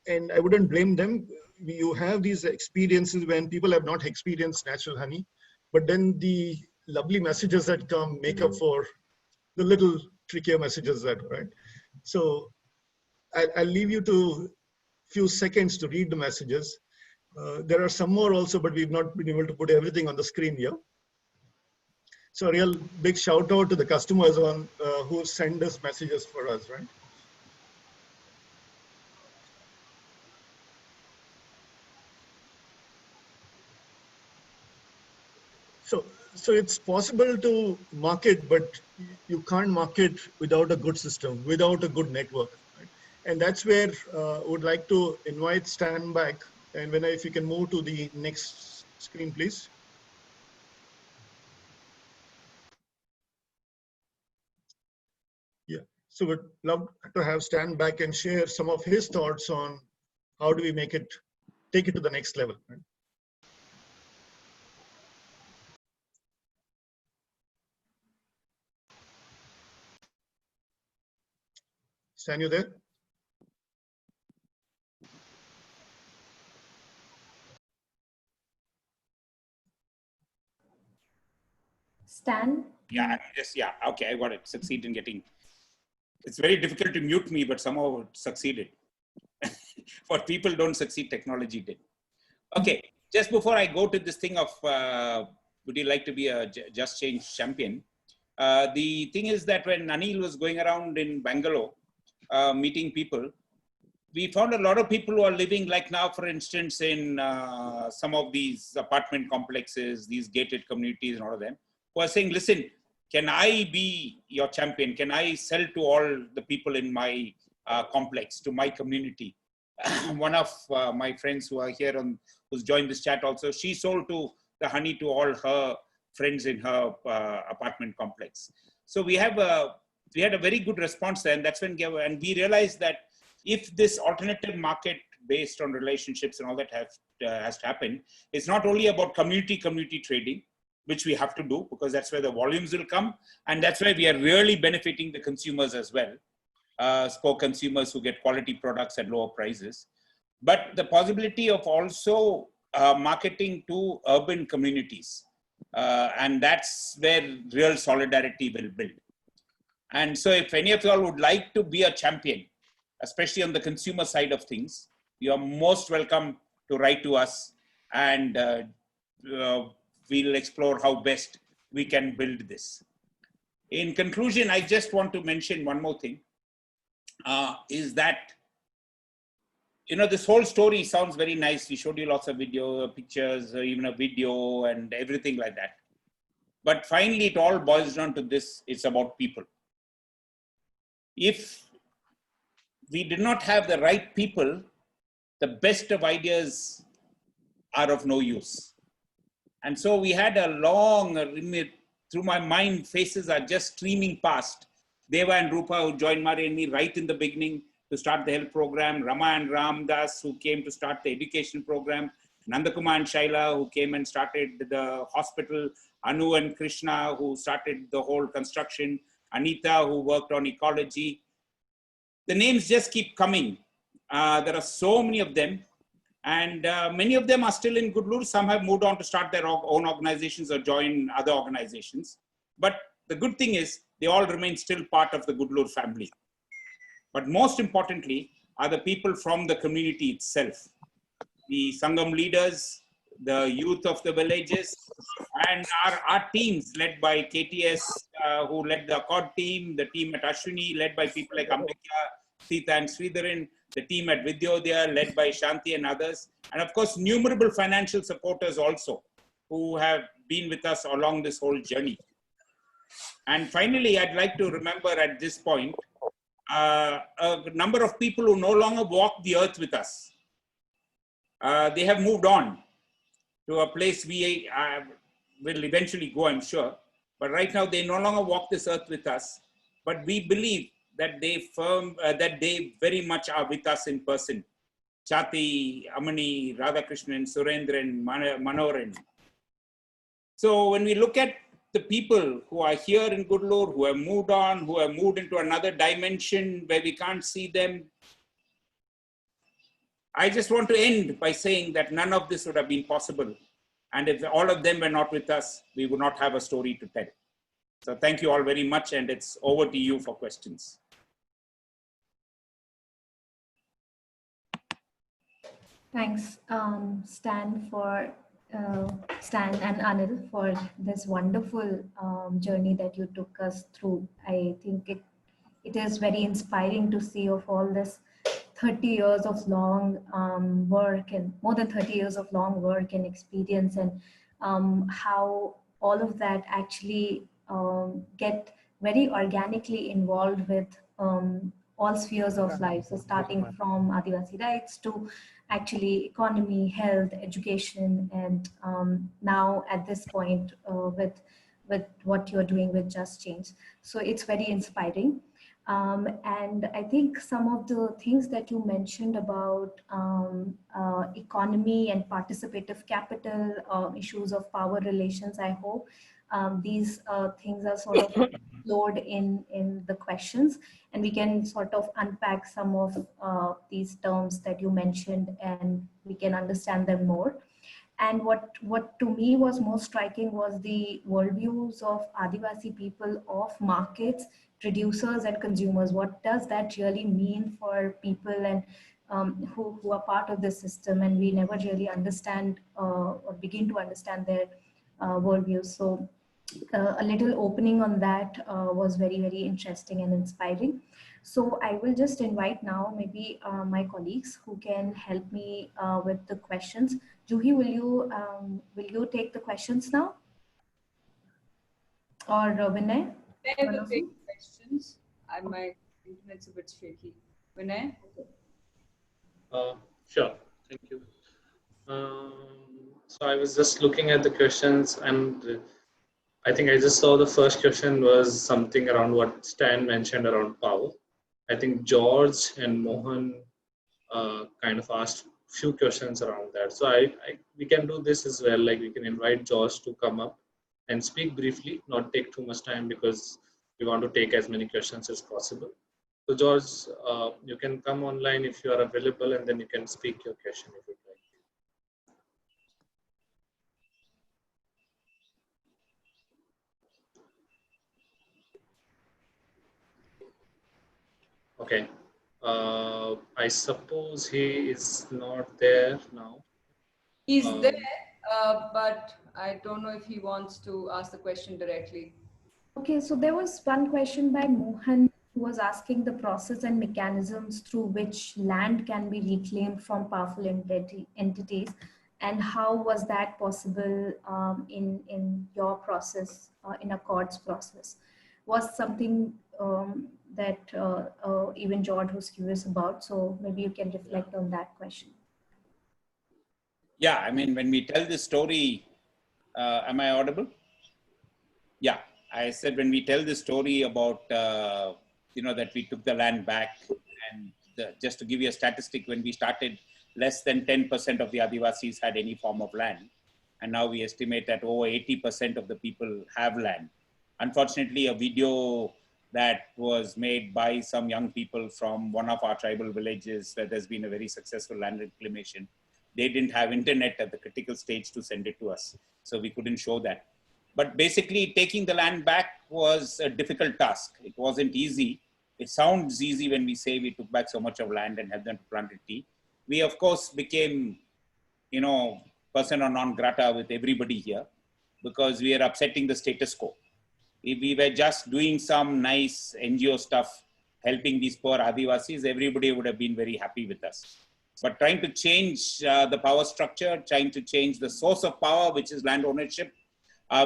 and I wouldn't blame them. You have these experiences when people have not experienced natural honey, but then the lovely messages that come make up for the little trickier messages that, right? So I'll leave you to a few seconds to read the messages. There are some more also, but we've not been able to put everything on the screen here. So a real big shout out to the customers on who send us messages for us, right? So it's possible to market, but you can't market without a good system, without a good network. Right? And that's where I would like to invite Stan back. And Vinay, if you can move to the next screen, please. Yeah, so we'd love to have Stan back and share some of his thoughts on how do we make it, take it to the next level. Right? Stan, you there? Stan? Yeah, okay, I got it. Succeed in getting. It's very difficult to mute me, but somehow it succeeded. What people don't succeed, technology did. Okay, just before I go to this thing of would you like to be a Just Change champion? The thing is that when Anil was going around in Bangalore meeting people, we found a lot of people who are living like now, for instance, in some of these apartment complexes, these gated communities and all of them, who are saying, listen, can I be your champion? Can I sell to all the people in my complex, to my community? One of my friends who are here who's joined this chat also, she sold the honey to all her friends in her apartment complex. So we had a very good response there, and that's when we realized that if this alternative market based on relationships and all that has to happen, it's not only about community trading, which we have to do because that's where the volumes will come, and that's why we are really benefiting the consumers as well, for consumers who get quality products at lower prices. But the possibility of also marketing to urban communities, and that's where real solidarity will build. And so if any of you all would like to be a champion, especially on the consumer side of things, you are most welcome to write to us, and we'll explore how best we can build this. In conclusion, I just want to mention one more thing, is that, you know, this whole story sounds very nice. We showed you lots of pictures, even a video and everything like that. But finally, it all boils down to this: it's about people. If we did not have the right people, the best of ideas are of no use. And so we had a long, through my mind, faces are just streaming past. Deva and Rupa, who joined Mari and me right in the beginning to start the health program, Rama and Ramdas, who came to start the education program, Nandakumar and Shaila, who came and started the hospital, Anu and Krishna, who started the whole construction, Anita, who worked on ecology. The names just keep coming. There are so many of them, and many of them are still in Gudalur. Some have moved on to start their own organizations or join other organizations. But the good thing is they all remain still part of the Gudalur family. But most importantly are the people from the community itself. The Sangam leaders, the youth of the villages, and our teams led by KTS, who led the Accord team, the team at Ashwini, led by people like Ambika, Sita and Sridharan, the team at Vidyodaya, led by Shanti and others, and of course, numerable financial supporters also, who have been with us along this whole journey. And finally, I'd like to remember at this point, a number of people who no longer walk the earth with us. They have moved on to a place we will eventually go, I'm sure. But right now, they no longer walk this earth with us. But we believe that they very much are with us in person. Chati, Amani, Radhakrishnan, Surendran, Manoran. So when we look at the people who are here in Gudalur, who have moved on, who have moved into another dimension where we can't see them, I just want to end by saying that none of this would have been possible. And if all of them were not with us, we would not have a story to tell. So thank you all very much, and it's over to you for questions. Thanks, Stan and Anil, for this wonderful journey that you took us through. I think it is very inspiring to see of all this 30 years of long work, and more than 30 years of long work and experience, and how all of that actually get very organically involved with all spheres of life. So starting from Adivasi rights to actually economy, health, education, and now at this point with what you're doing with Just Change. So it's very inspiring. And I think some of the things that you mentioned about economy and participative capital, issues of power relations, I hope these things are sort of explored in the questions, and we can sort of unpack some of these terms that you mentioned, and we can understand them more. And what to me was most striking was the worldviews of Adivasi people of markets, producers and consumers. What does that really mean for people, and who are part of this system, and we never really understand or begin to understand their worldviews. So a little opening on that was very, very interesting and inspiring. So I will just invite now maybe my colleagues who can help me with the questions. Juhi, will you take the questions now? Or Vinay? I will take questions. My internet's a bit shaky. Vinay? Sure, thank you. So I was just looking at the questions, and I think I just saw the first question was something around what Stan mentioned around power. I think George and Mohan kind of asked few questions around that. So we can do this as well. Like we can invite George to come up and speak briefly, not take too much time because we want to take as many questions as possible. So George, you can come online if you are available, and then you can speak your question if you'd like. Okay. I suppose he is not there now. He's there, but I don't know if he wants to ask the question directly. Okay, so there was one question by Mohan who was asking the process and mechanisms through which land can be reclaimed from powerful entities, and how was that possible in your process, in Accord's process? Was something that even George was curious about, so maybe you can reflect on that question. Yeah, I mean, when we tell this story, am I audible? Yeah, I said when we tell the story about, that we took the land back, and just to give you a statistic, when we started, less than 10% of the Adivasis had any form of land. And now we estimate that over 80% of the people have land. Unfortunately, a video that was made by some young people from one of our tribal villages where there's been a very successful land reclamation, they didn't have internet at the critical stage to send it to us. So we couldn't show that. But basically taking the land back was a difficult task. It wasn't easy. It sounds easy when we say we took back so much of land and helped them to plant tea. We of course became, persona non grata with everybody here because we are upsetting the status quo. If we were just doing some nice NGO stuff, helping these poor Adivasis, everybody would have been very happy with us. But trying to change the power structure, trying to change the source of power, which is land ownership,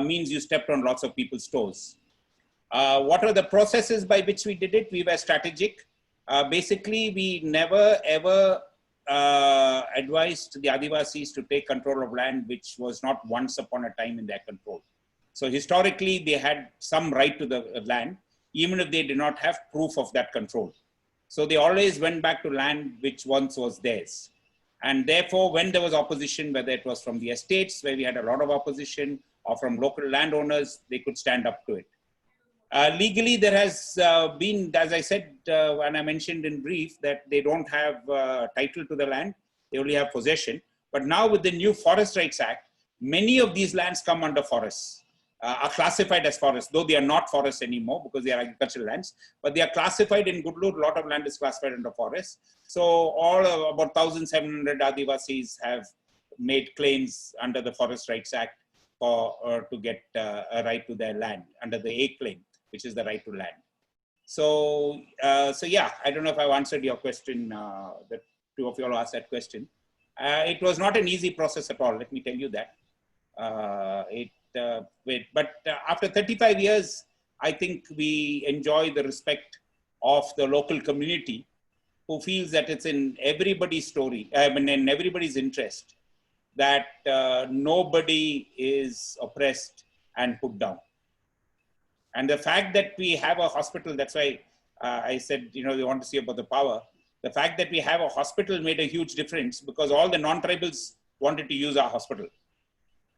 means you stepped on lots of people's toes. What are the processes by which we did it? We were strategic. Basically, we never ever advised the Adivasis to take control of land which was not once upon a time in their control. So historically, they had some right to the land, even if they did not have proof of that control. So they always went back to land which once was theirs. And therefore, when there was opposition, whether it was from the estates, where we had a lot of opposition, or from local landowners, they could stand up to it. Legally, there has been, as I said, when I mentioned in brief, that they don't have title to the land, they only have possession. But now with the new Forest Rights Act, many of these lands come under forests, are classified as forests, though they are not forests anymore because they are agricultural lands, but they are classified in Gudalur. A lot of land is classified under forests. So about 1,700 Adivasis have made claims under the Forest Rights Act to get a right to their land under the A claim, which is the right to land. So, yeah, I don't know if I've answered your question, that two of you all asked that question. It was not an easy process at all, let me tell you that. But after 35 years, I think we enjoy the respect of the local community who feels that it's in everybody's story, in everybody's interest that nobody is oppressed and put down. And the fact that we have a hospital, that's why I said, they want to see about the power. The fact that we have a hospital made a huge difference because all the non-tribals wanted to use our hospital.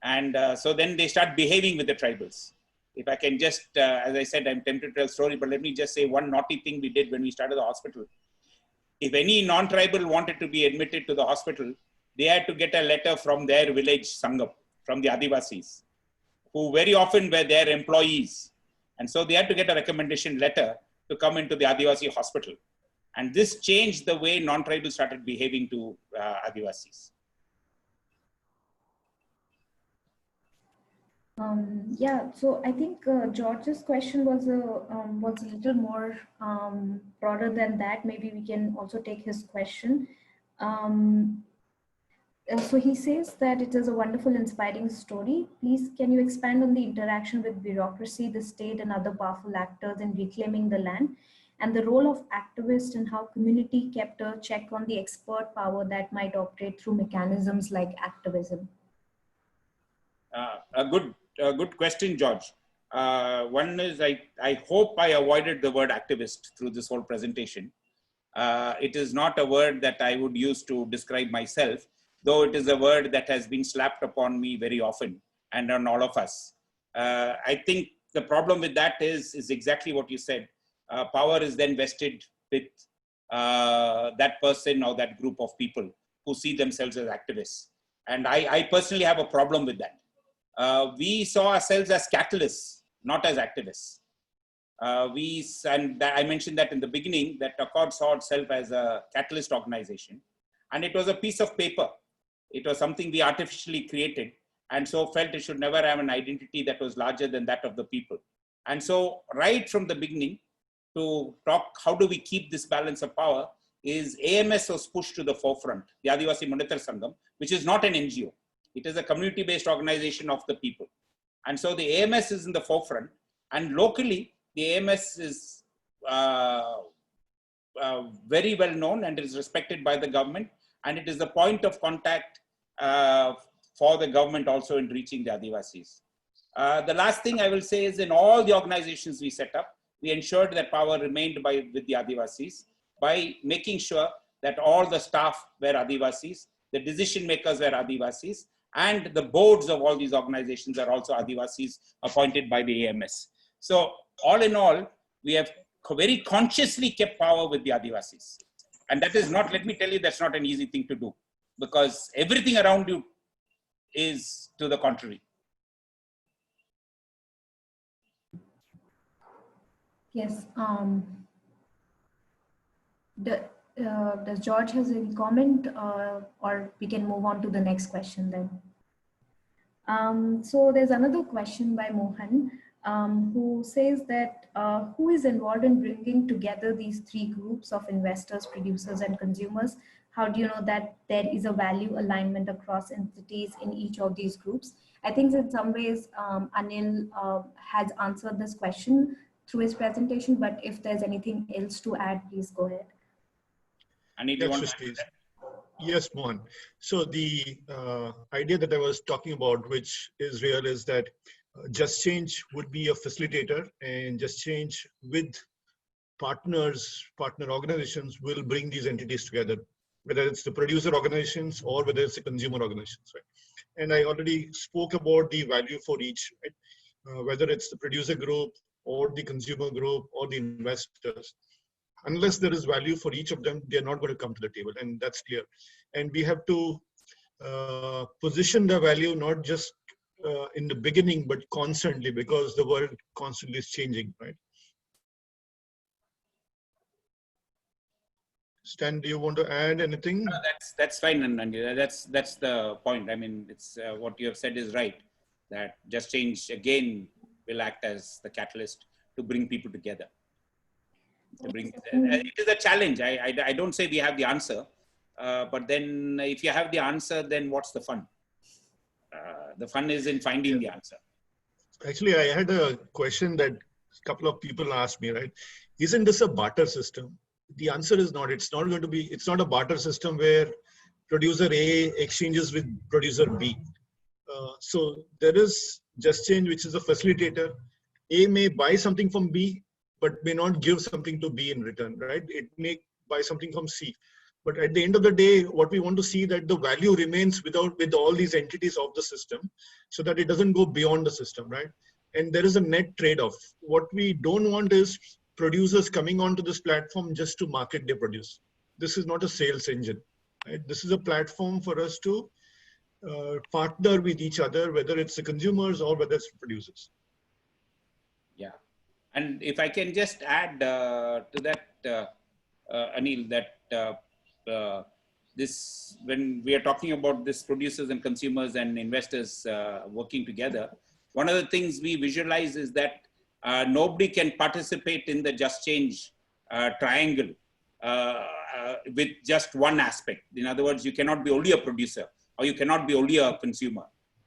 And so then they start behaving with the tribals. If I can just, as I said, I'm tempted to tell a story, but let me just say one naughty thing we did when we started the hospital. If any non-tribal wanted to be admitted to the hospital, they had to get a letter from their village Sangam, from the Adivasis, who very often were their employees. And so they had to get a recommendation letter to come into the Adivasi hospital. And this changed the way non-tribal started behaving to Adivasis. Yeah, so I think George's question was a little more broader than that. Maybe we can also take his question. So he says that it is a wonderful, inspiring story. Please, can you expand on the interaction with bureaucracy, the state, and other powerful actors in reclaiming the land, and the role of activists and how community kept a check on the expert power that might operate through mechanisms like activism? A good question, George. One is I hope I avoided the word activist through this whole presentation. It is not a word that I would use to describe myself, though it is a word that has been slapped upon me very often and on all of us. I think the problem with that is exactly what you said. Power is then vested with that person or that group of people who see themselves as activists. And I personally have a problem with that. We saw ourselves as catalysts, not as activists. And I mentioned that in the beginning, that Accord saw itself as a catalyst organization. And it was a piece of paper. It was something we artificially created, and so felt it should never have an identity that was larger than that of the people. And so right from the beginning, to talk how do we keep this balance of power, is AMS was pushed to the forefront, the Adivasi Munitar Sangam, which is not an NGO. It is a community-based organization of the people. And so the AMS is in the forefront, and locally, the AMS is very well known and is respected by the government, and it is the point of contact for the government also in reaching the Adivasis. The last thing I will say is, in all the organizations we set up, we ensured that power remained with the Adivasis by making sure that all the staff were Adivasis, the decision makers were Adivasis, and the boards of all these organizations are also Adivasis appointed by the AMS. So all in all, we have very consciously kept power with the Adivasis. And that is not, let me tell you, that's not an easy thing to do, because everything around you is to the contrary. Yes. Does George has any comment, or we can move on to the next question then? So there's another question by Mohan, who says that who is involved in bringing together these three groups of investors, producers, and consumers? How do you know that there is a value alignment across entities in each of these groups? I think in some ways Anil has answered this question through his presentation, but if there's anything else to add, please go ahead. Anil, do you want to add? Yes, Mohan. So the idea that I was talking about, which is real, is that Just Change would be a facilitator, and Just Change with partner organizations will bring these entities together, whether it's the producer organizations or whether it's the consumer organizations, right? And I already spoke about the value for each, right? Whether it's the producer group or the consumer group or the investors. Unless there is value for each of them, they're not going to come to the table, and that's clear. And we have to position the value not just in the beginning, but constantly, because the world constantly is changing, right? Stan, do you want to add anything? No, that's fine, Nandi. That's the point. I mean, it's what you have said is right. That Just Change again will act as the catalyst to bring people together. It is a challenge. I don't say we have the answer, but then if you have the answer, then what's the fun? The fun is in finding the answer. Actually, I had a question that a couple of people asked me, right? Isn't this a barter system? The answer is not. It's not going to be, it's not a barter system where producer A exchanges with producer B. So there is Just Change, which is a facilitator. A may buy something from B, but may not give something to B in return, right? It may buy something from C. But at the end of the day, what we want to see that the value remains with all these entities of the system, so that it doesn't go beyond the system, right? And there is a net trade-off. What we don't want is producers coming onto this platform just to market their produce. This is not a sales engine, right? This is a platform for us to partner with each other, whether it's the consumers or whether it's the producers. Yeah. And if I can just add to that, Anil, that when we are talking about this producers and consumers and investors working together, one of the things we visualize is that nobody can participate in the just change triangle with just one aspect. In other words, you cannot be only a producer or you cannot be only a consumer.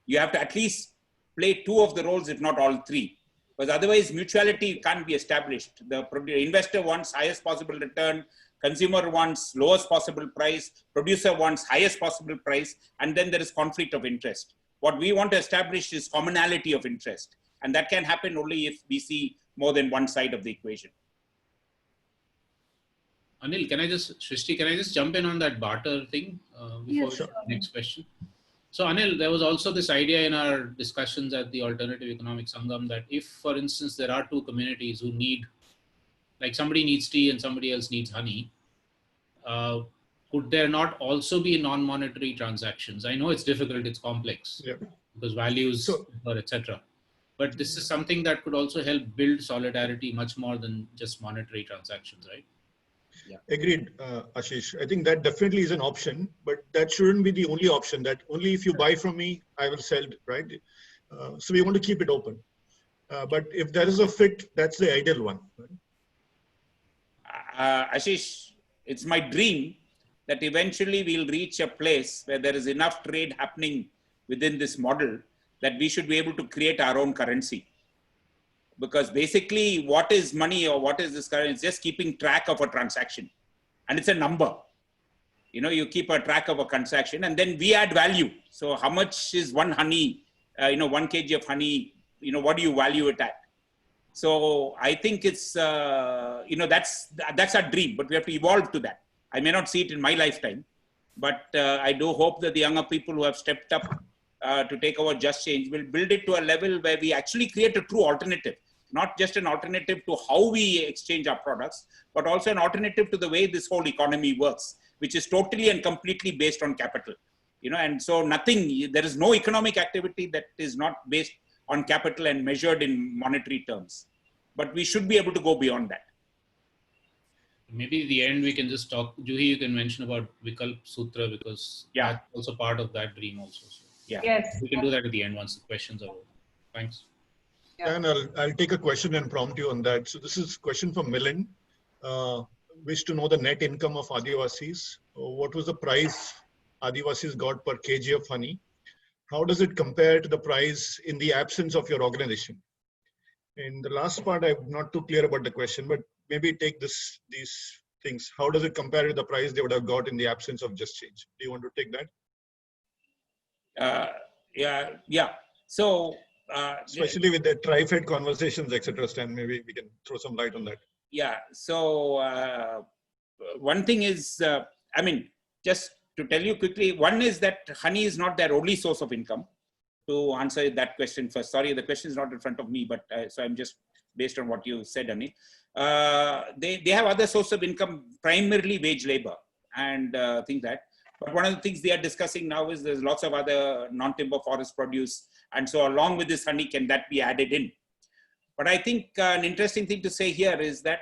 You have to at least play two of the roles, if not all three, because otherwise mutuality can't be established. The investor wants highest possible return, consumer wants lowest possible price, producer wants highest possible price, and then there is conflict of interest. What we want to establish is commonality of interest, and that can happen only if we see more than one side of the equation. Anil, Shrishti, can I just jump in on that barter thing before Yes, sure. the next question? So Anil, there was also this idea in our discussions at the Alternative Economic Sangam that if, for instance, there are two communities who need, like somebody needs tea and somebody else needs honey, could there not also be non-monetary transactions? I know it's difficult, it's complex, because values, etc. But this is something that could also help build solidarity much more than just monetary transactions, right? Yeah. Agreed, Ashish. I think that definitely is an option, but that shouldn't be the only option. That only if you buy from me, I will sell, right? So we want to keep it open. But if there is a fit, that's the ideal one. Ashish, it's my dream that eventually we'll reach a place where there is enough trade happening within this model that we should be able to create our own currency. Because basically what is money or what is this currency? It's just keeping track of a transaction. And it's a number. You know, you keep a track of a transaction and then we add value. So how much is one honey, 1 kg of honey, what do you value it at? So I think it's, that's our dream, but we have to evolve to that. I may not see it in my lifetime, but I do hope that the younger people who have stepped up to take over Just Change will build it to a level where we actually create a true alternative, not just an alternative to how we exchange our products, but also an alternative to the way this whole economy works, which is totally and completely based on capital. And so there is no economic activity that is not based on capital and measured in monetary terms. But we should be able to go beyond that. Maybe at the end we can just talk, Juhi, you can mention about Vikalp Sutra because that's also part of that dream also. So, Yes. We can do that at the end once the questions are over. Thanks. And I'll take a question and prompt you on that. So this is a question from Milan. Wish to know the net income of Adivasis. What was the price Adivasis got per kg of honey? How does it compare to the price in the absence of your organization? In the last part, I'm not too clear about the question, but maybe take these things. How does it compare to the price they would have got in the absence of Just Change? Do you want to take that? Yeah. So, especially with the tri-fed conversations, etc. Stan, maybe we can throw some light on that. Yeah. So one thing is, just to tell you quickly, one is that honey is not their only source of income. To answer that question first, sorry, the question is not in front of me, but so I'm just based on what you said, Anil. They have other sources of income, primarily wage labor and things that. But one of the things they are discussing now is there's lots of other non-timber forest produce. And so along with this honey, can that be added in? But I think an interesting thing to say here is that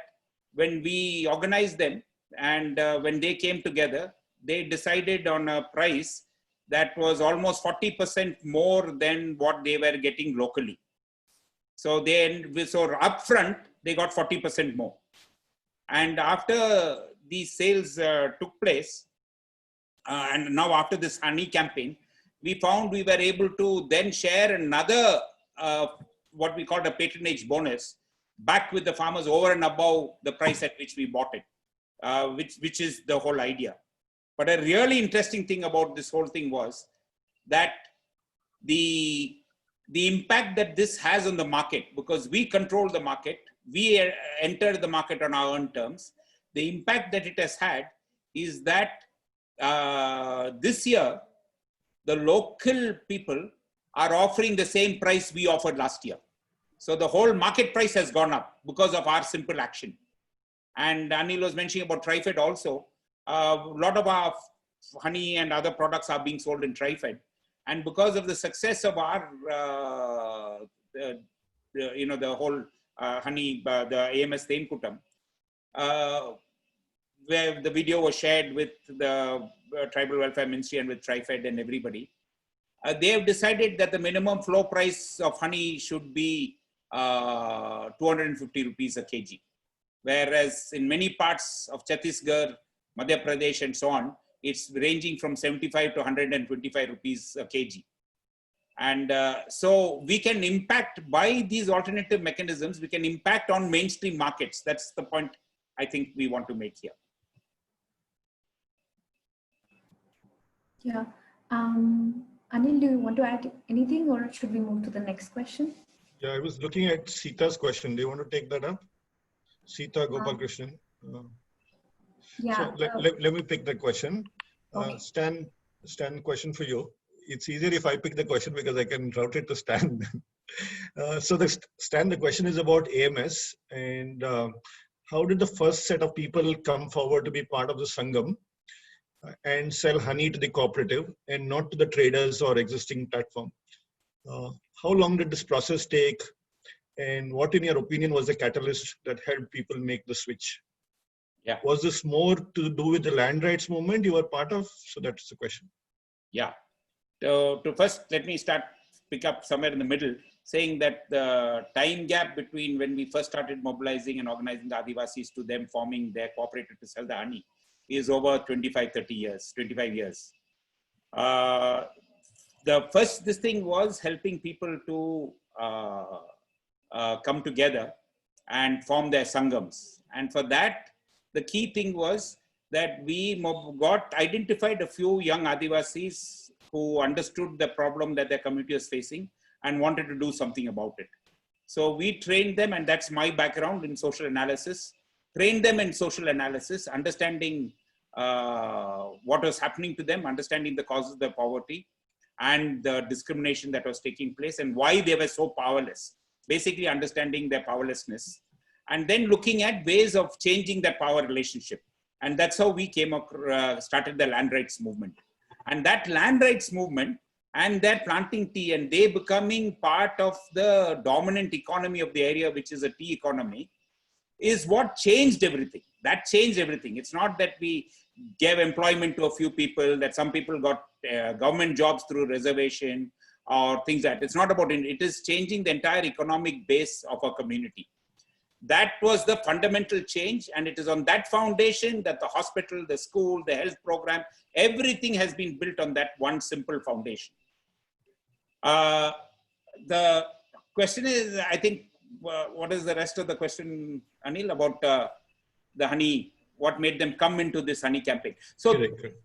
when we organized them and when they came together, they decided on a price that was almost 40% more than what they were getting locally. So upfront, they got 40% more. And after these sales took place, and now after this honey campaign, we found we were able to then share another, what we called a patronage bonus, back with the farmers over and above the price at which we bought it, which is the whole idea. But a really interesting thing about this whole thing was that the impact that this has on the market, because we control the market, we enter the market on our own terms, the impact that it has had is that this year, the local people are offering the same price we offered last year. So the whole market price has gone up because of our simple action. And Anil was mentioning about tri-fed also. A lot of our honey and other products are being sold in tri-fed. And because of the success of our, the whole honey, the AMS Thekaekara, where the video was shared with the Tribal Welfare Ministry and with TriFed and everybody. They have decided that the minimum floor price of honey should be 250 rupees a kg. Whereas in many parts of Chhattisgarh, Madhya Pradesh and so on, it's ranging from 75 to 125 rupees a kg. And so we can impact by these alternative mechanisms, we can impact on mainstream markets. That's the point I think we want to make here. Yeah. Anil, do you want to add anything or should we move to the next question? Yeah, I was looking at Sita's question. Do you want to take that up? Sita Gopalkrishnan. Yeah. So let me pick the question. Okay. Stan, question for you. It's easier if I pick the question because I can route it to Stan. So Stan, the question is about AMS and how did the first set of people come forward to be part of the Sangam and sell honey to the cooperative and not to the traders or existing platform? How long did this process take? And what, in your opinion, was the catalyst that helped people make the switch? Yeah. Was this more to do with the land rights movement you were part of? So that's the question. Yeah. So to first, let me pick up somewhere in the middle, saying that the time gap between when we first started mobilizing and organizing the Adivasis to them forming their cooperative to sell the honey is over 25 years. This thing was helping people to come together and form their Sangams. And for that, the key thing was that we identified a few young Adivasis who understood the problem that their community was facing and wanted to do something about it. So we trained them, and that's my background in social analysis, trained them in social analysis, understanding what was happening to them, understanding the causes of their poverty and the discrimination that was taking place and why they were so powerless, basically understanding their powerlessness, and then looking at ways of changing that power relationship. And that's how we started the land rights movement. And that land rights movement and their planting tea and they becoming part of the dominant economy of the area, which is a tea economy, is what changed everything. That changed everything. It's not that we gave employment to a few people, that some people got government jobs through reservation or things like that. It's not about it. It is changing the entire economic base of a community. That was the fundamental change, and it is on that foundation that the hospital, the school, the health program, everything has been built on that one simple foundation. The question is, I think, what is the rest of the question, Anil, about the honey? What made them come into this honey campaign? So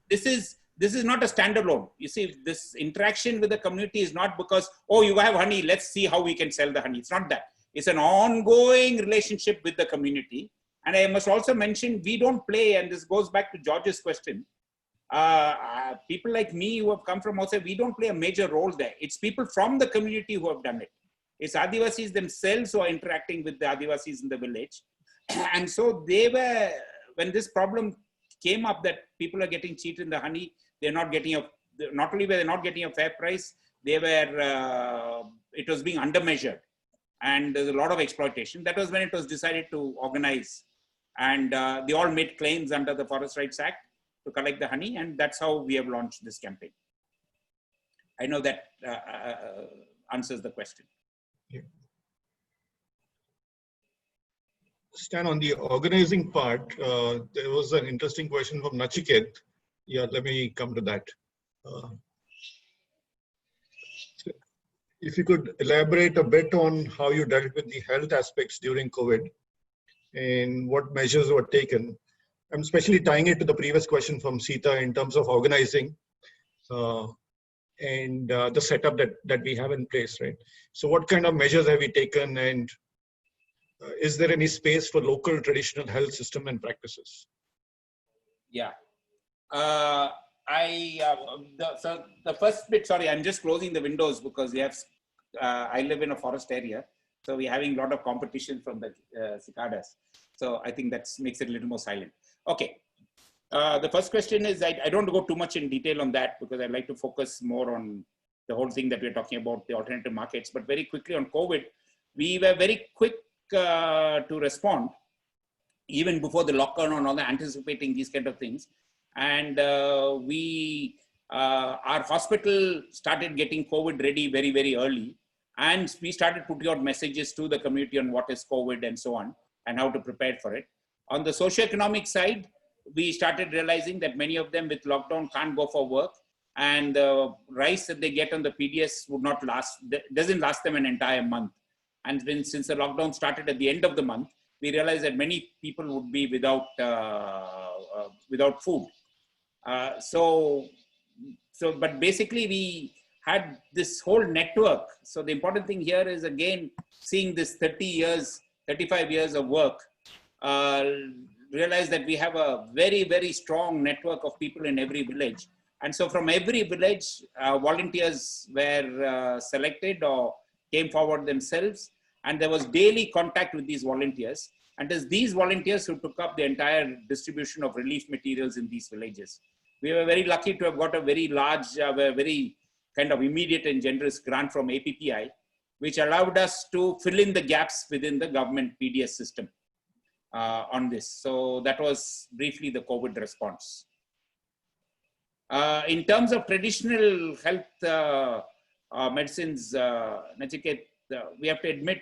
this is not a standalone. You see, this interaction with the community is not because, oh, you have honey, let's see how we can sell the honey. It's not that. It's an ongoing relationship with the community. And I must also mention, we don't play, and this goes back to George's question. People like me who have come from outside, we don't play a major role there. It's people from the community who have done it. It's Adivasis themselves who are interacting with the Adivasis in the village. And so they were, when this problem came up that people are getting cheated in the honey, they're not getting not only were they not getting a fair price, they were, it was being undermeasured. And there's a lot of exploitation. That was when it was decided to organize. And they all made claims under the Forest Rights Act to collect the honey. And that's how we have launched this campaign. I know that answers the question. Yeah. Stan, on the organizing part, there was an interesting question from Nachiket. Yeah, let me come to that. If you could elaborate a bit on how you dealt with the health aspects during COVID and what measures were taken. I'm especially tying it to the previous question from Sita in terms of organizing and the setup that we have in place, right? So what kind of measures have we taken, and is there any space for local traditional health system and practices? Yeah. So the first bit, sorry, I'm just closing the windows because we have, I live in a forest area. So we're having a lot of competition from the cicadas. So I think that makes it a little more silent. Okay. The first question is, I don't want to go too much in detail on that because I'd like to focus more on the whole thing that we're talking about, the alternative markets. But very quickly on COVID, we were very quick to respond even before the lockdown and all that, anticipating these kind of things. And our hospital started getting COVID ready very, very early. And we started putting out messages to the community on what is COVID and so on, and how to prepare for it. On the socioeconomic side, we started realizing that many of them with lockdown can't go for work, and the rice that they get on the PDS would not last, doesn't last them an entire month. And then since the lockdown started at the end of the month, we realized that many people would be without food. But basically we had this whole network. So the important thing here is, again, seeing this 35 years of work, realize that we have a very, very strong network of people in every village. And so from every village, volunteers were selected or came forward themselves. And there was daily contact with these volunteers. And it's these volunteers who took up the entire distribution of relief materials in these villages. We were very lucky to have got a very large, very kind of immediate and generous grant from APPI, which allowed us to fill in the gaps within the government PDS system on this. So that was briefly the COVID response. In terms of traditional health medicines, Nachiket, we have to admit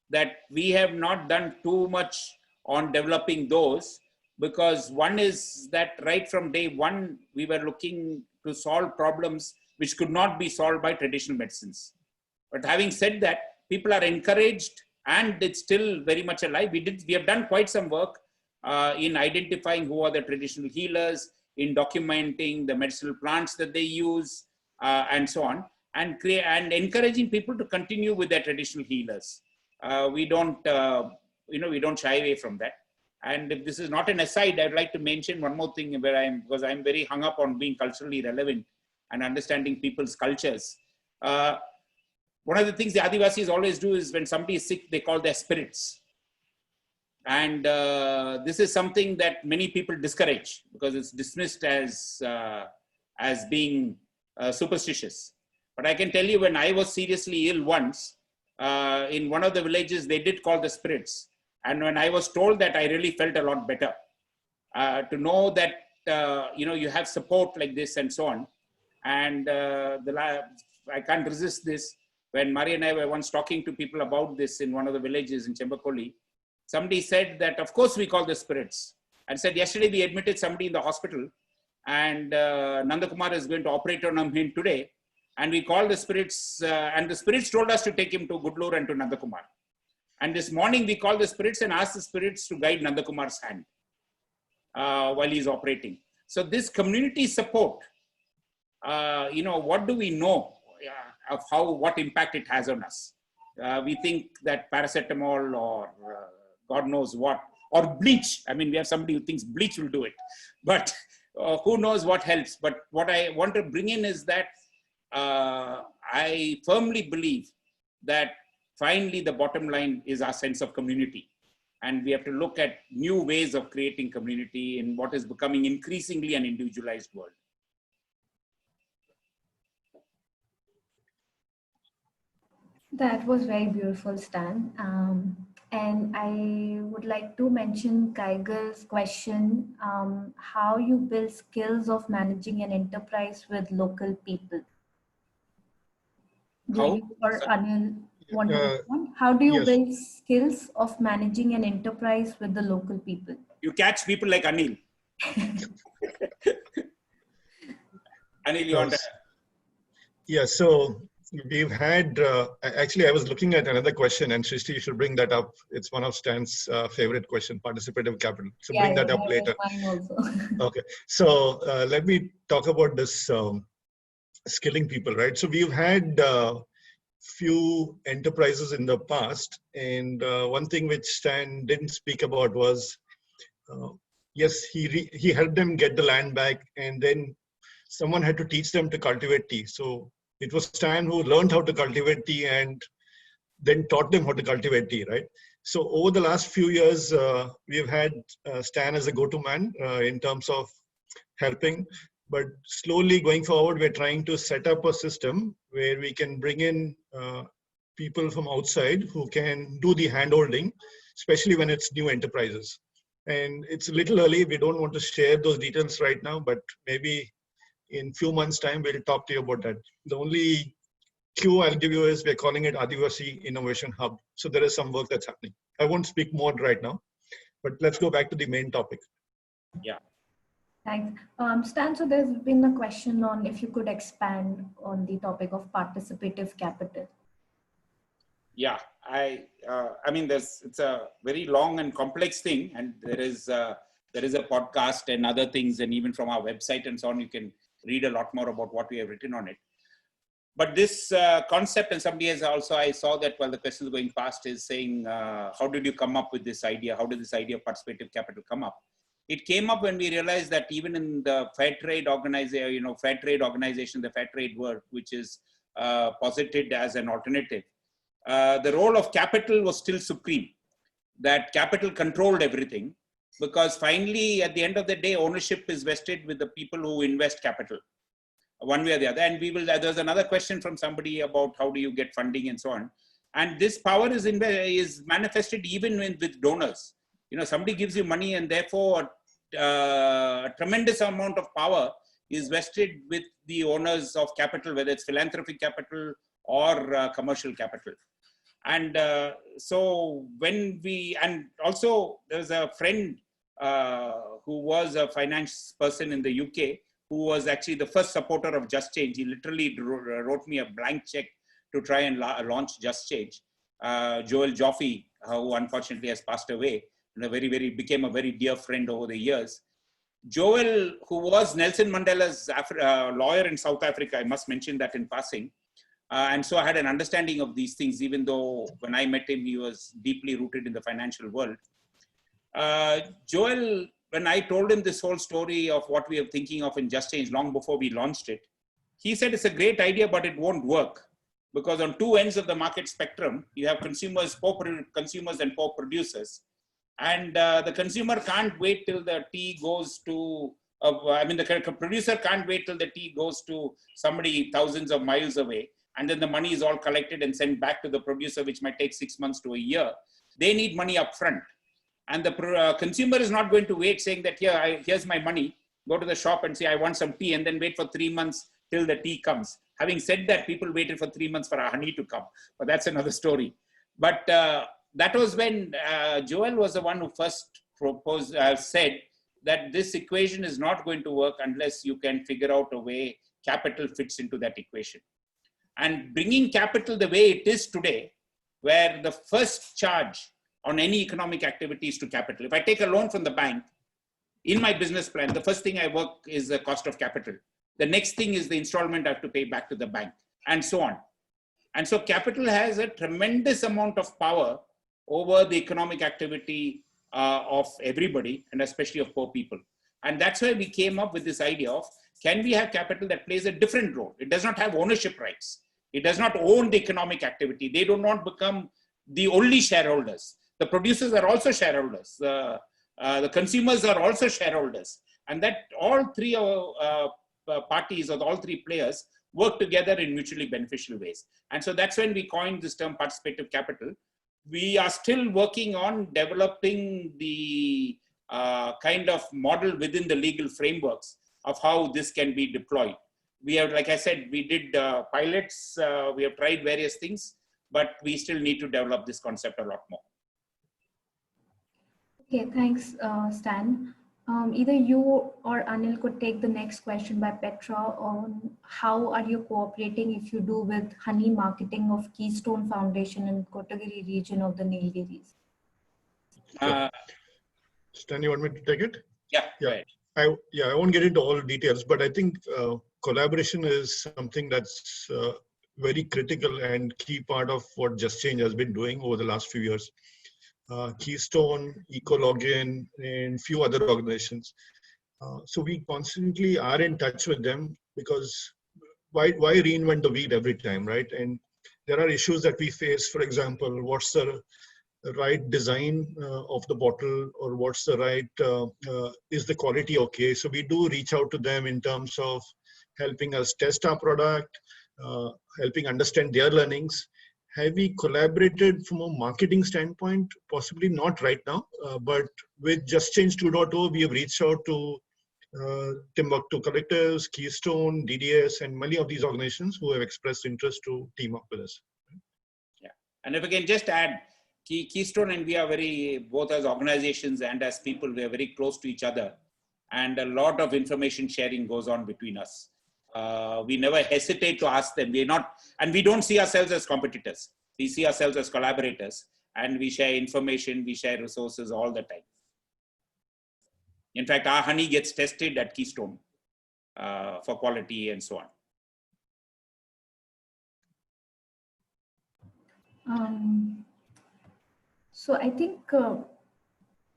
that we have not done too much on developing those, because one is that right from day one, we were looking to solve problems which could not be solved by traditional medicines. But having said that, people are encouraged, and it's still very much alive. We have done quite some work in identifying who are the traditional healers, in documenting the medicinal plants that they use, and so on, and encouraging people to continue with their traditional healers. We don't shy away from that. And if this is not an aside, I'd like to mention one more thing because I'm very hung up on being culturally relevant and understanding people's cultures. One of the things the Adivasis always do is when somebody is sick, they call their spirits. And this is something that many people discourage because it's dismissed as being superstitious. But I can tell you, when I was seriously ill once, in one of the villages, they did call the spirits. And when I was told that, I really felt a lot better. To know that, you have support like this and so on. And I can't resist this. When Mari and I were once talking to people about this in one of the villages in Chembakoli, somebody said that, of course, we call the spirits. And said, yesterday we admitted somebody in the hospital, and Nandakumar is going to operate on him today. And we called the spirits, and the spirits told us to take him to Gudalur and to Nandakumar. And this morning we called the spirits and asked the spirits to guide Nandakumar's hand while he's operating. So this community support, what do we know of what impact it has on us? We think that paracetamol or God knows what, or bleach. I mean, we have somebody who thinks bleach will do it, but who knows what helps. But what I want to bring in is that I firmly believe that finally the bottom line is our sense of community. And we have to look at new ways of creating community in what is becoming increasingly an individualized world. That was very beautiful, Stan. And I would like to mention Geiger's question, how you build skills of managing an enterprise with local people. Do you or Anil want to respond? How do you build skills of managing an enterprise with the local people? You catch people like Anil. Anil, you want to? Yeah, so we've had, actually I was looking at another question, and Srishti, you should bring that up. It's one of Stan's favorite question, participative capital. So bring that up later. Mine also. Okay, so let me talk about this skilling people, right? So we've had few enterprises in the past, and one thing which Stan didn't speak about was, yes, he helped them get the land back, and then someone had to teach them to cultivate tea. So it was Stan who learned how to cultivate tea and then taught them how to cultivate tea, right? So over the last few years, we've had Stan as a go-to man in terms of helping. But slowly going forward, we're trying to set up a system where we can bring in people from outside who can do the handholding, especially when it's new enterprises. And it's a little early. We don't want to share those details right now, but maybe in few months' time, we'll talk to you about that. The only clue I'll give you is we're calling it Adivasi Innovation Hub. So there is some work that's happening. I won't speak more right now, but let's go back to the main topic. Yeah. Thanks. Stan, so there's been a question on if you could expand on the topic of participative capital. Yeah, I mean, it's a very long and complex thing, and there is a podcast and other things, and even from our website and so on, you can read a lot more about what we have written on it. But this concept, and somebody has also, I saw that while the question is going past, is saying, how did you come up with this idea? How did this idea of participative capital come up? It came up when we realized that even in the fair trade organization, the fair trade work, which is posited as an alternative, the role of capital was still supreme. That capital controlled everything, because finally, at the end of the day, ownership is vested with the people who invest capital, one way or the other. And there's another question from somebody about how do you get funding and so on. And this power is manifested even with donors. Somebody gives you money, and therefore a tremendous amount of power is vested with the owners of capital, whether it's philanthropic capital or commercial capital. And so and also there's a friend who was a finance person in the UK, who was actually the first supporter of Just Change. He literally wrote me a blank check to try and launch Just Change. Joel Joffe, who unfortunately has passed away, and became a very dear friend over the years. Joel, who was Nelson Mandela's lawyer in South Africa, I must mention that in passing. And so I had an understanding of these things, even though when I met him, he was deeply rooted in the financial world. Joel, when I told him this whole story of what we are thinking of in Just Change long before we launched it, he said it's a great idea, but it won't work. Because on two ends of the market spectrum, you have consumers, poor consumers and poor producers. And the consumer can't wait till the tea goes to, the producer can't wait till the tea goes to somebody thousands of miles away. And then the money is all collected and sent back to the producer, which might take 6 months to a year. They need money up front. And the consumer is not going to wait saying that, here's my money, go to the shop and say, I want some tea, and then wait for 3 months till the tea comes. Having said that, people waited for 3 months for our honey to come, but that's another story. But that was when Joel was the one who first proposed, said that this equation is not going to work unless you can figure out a way capital fits into that equation. And bringing capital the way it is today, where the first charge on any economic activity is to capital. If I take a loan from the bank, in my business plan, the first thing I work is the cost of capital. The next thing is the installment I have to pay back to the bank, and so on. And so capital has a tremendous amount of power over the economic activity of everybody, and especially of poor people. And that's why we came up with this idea of, can we have capital that plays a different role? It does not have ownership rights. It does not own the economic activity. They do not become the only shareholders. The producers are also shareholders. The consumers are also shareholders. And that all three parties, or all three players, work together in mutually beneficial ways. And so that's when we coined this term participative capital. We are still working on developing the kind of model within the legal frameworks of how this can be deployed. We have, like I said, we did pilots, we have tried various things, but we still need to develop this concept a lot more. Okay, thanks, Stan. Either you or Anil could take the next question by Petra on how are you cooperating, if you do, with honey marketing of Keystone Foundation in Kotagiri region of the Nilgiris. Stan, you want me to take it? Yeah. Right. I won't get into all details, but I think collaboration is something that's very critical and key part of what Just Change has been doing over the last few years. Keystone, Ecologin, and few other organizations. So we constantly are in touch with them, because why reinvent the wheel every time, right? And there are issues that we face. For example, what's the right design of the bottle, or what's the right, is the quality okay? So we do reach out to them in terms of helping us test our product, helping understand their learnings, have we collaborated from a marketing standpoint? Possibly not right now, but with Just Change 2.0, we have reached out to Timbuktu Collectors, Keystone, DDS, and many of these organizations who have expressed interest to team up with us. Yeah, and if I can just add, Keystone and we are very, both as organizations and as people, we are very close to each other, and a lot of information sharing goes on between us. We never hesitate to ask them. We're not, and we don't see ourselves as competitors. We see ourselves as collaborators, and we share information, we share resources all the time. In fact, our honey gets tested at Keystone for quality and so on. So I think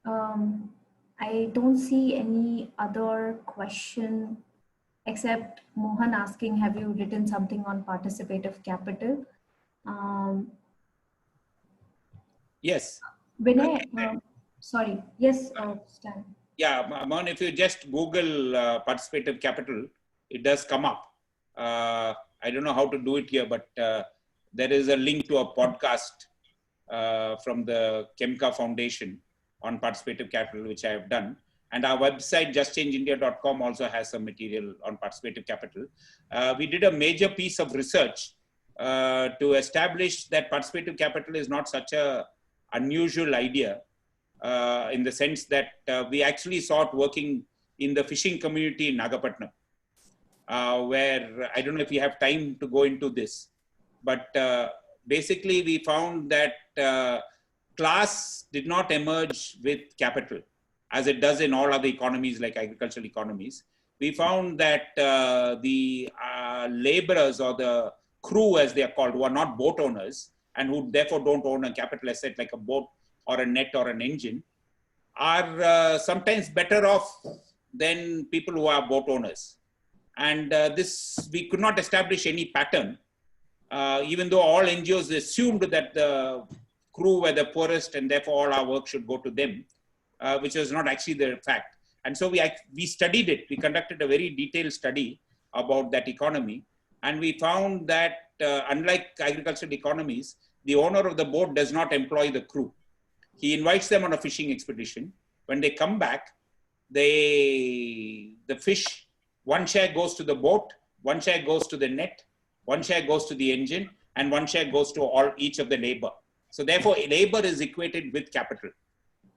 I don't see any other question except Mohan asking, have you written something on participative capital? Yes. Vinay, sorry. Yes, Stan. Yeah, Mohan, if you just Google participative capital, it does come up. I don't know how to do it here, but there is a link to a podcast from the Kemka Foundation on participative capital, which I have done. And our website, justchangeindia.com, also has some material on participative capital. We did a major piece of research to establish that participative capital is not such a unusual idea, in the sense that we actually saw it working in the fishing community in Nagapattinam, where I don't know if you have time to go into this, but basically we found that class did not emerge with capital as it does in all other economies like agricultural economies. We found that the laborers, or the crew as they are called, who are not boat owners and who therefore don't own a capital asset like a boat or a net or an engine, are sometimes better off than people who are boat owners. And this, we could not establish any pattern, even though all NGOs assumed that the crew were the poorest and therefore all our work should go to them, which was not actually the fact. And so we studied it. We conducted a very detailed study about that economy. And we found that unlike agricultural economies, the owner of the boat does not employ the crew. He invites them on a fishing expedition. When they come back, the fish, one share goes to the boat, one share goes to the net, one share goes to the engine, and one share goes to each of the labor. So therefore, labor is equated with capital.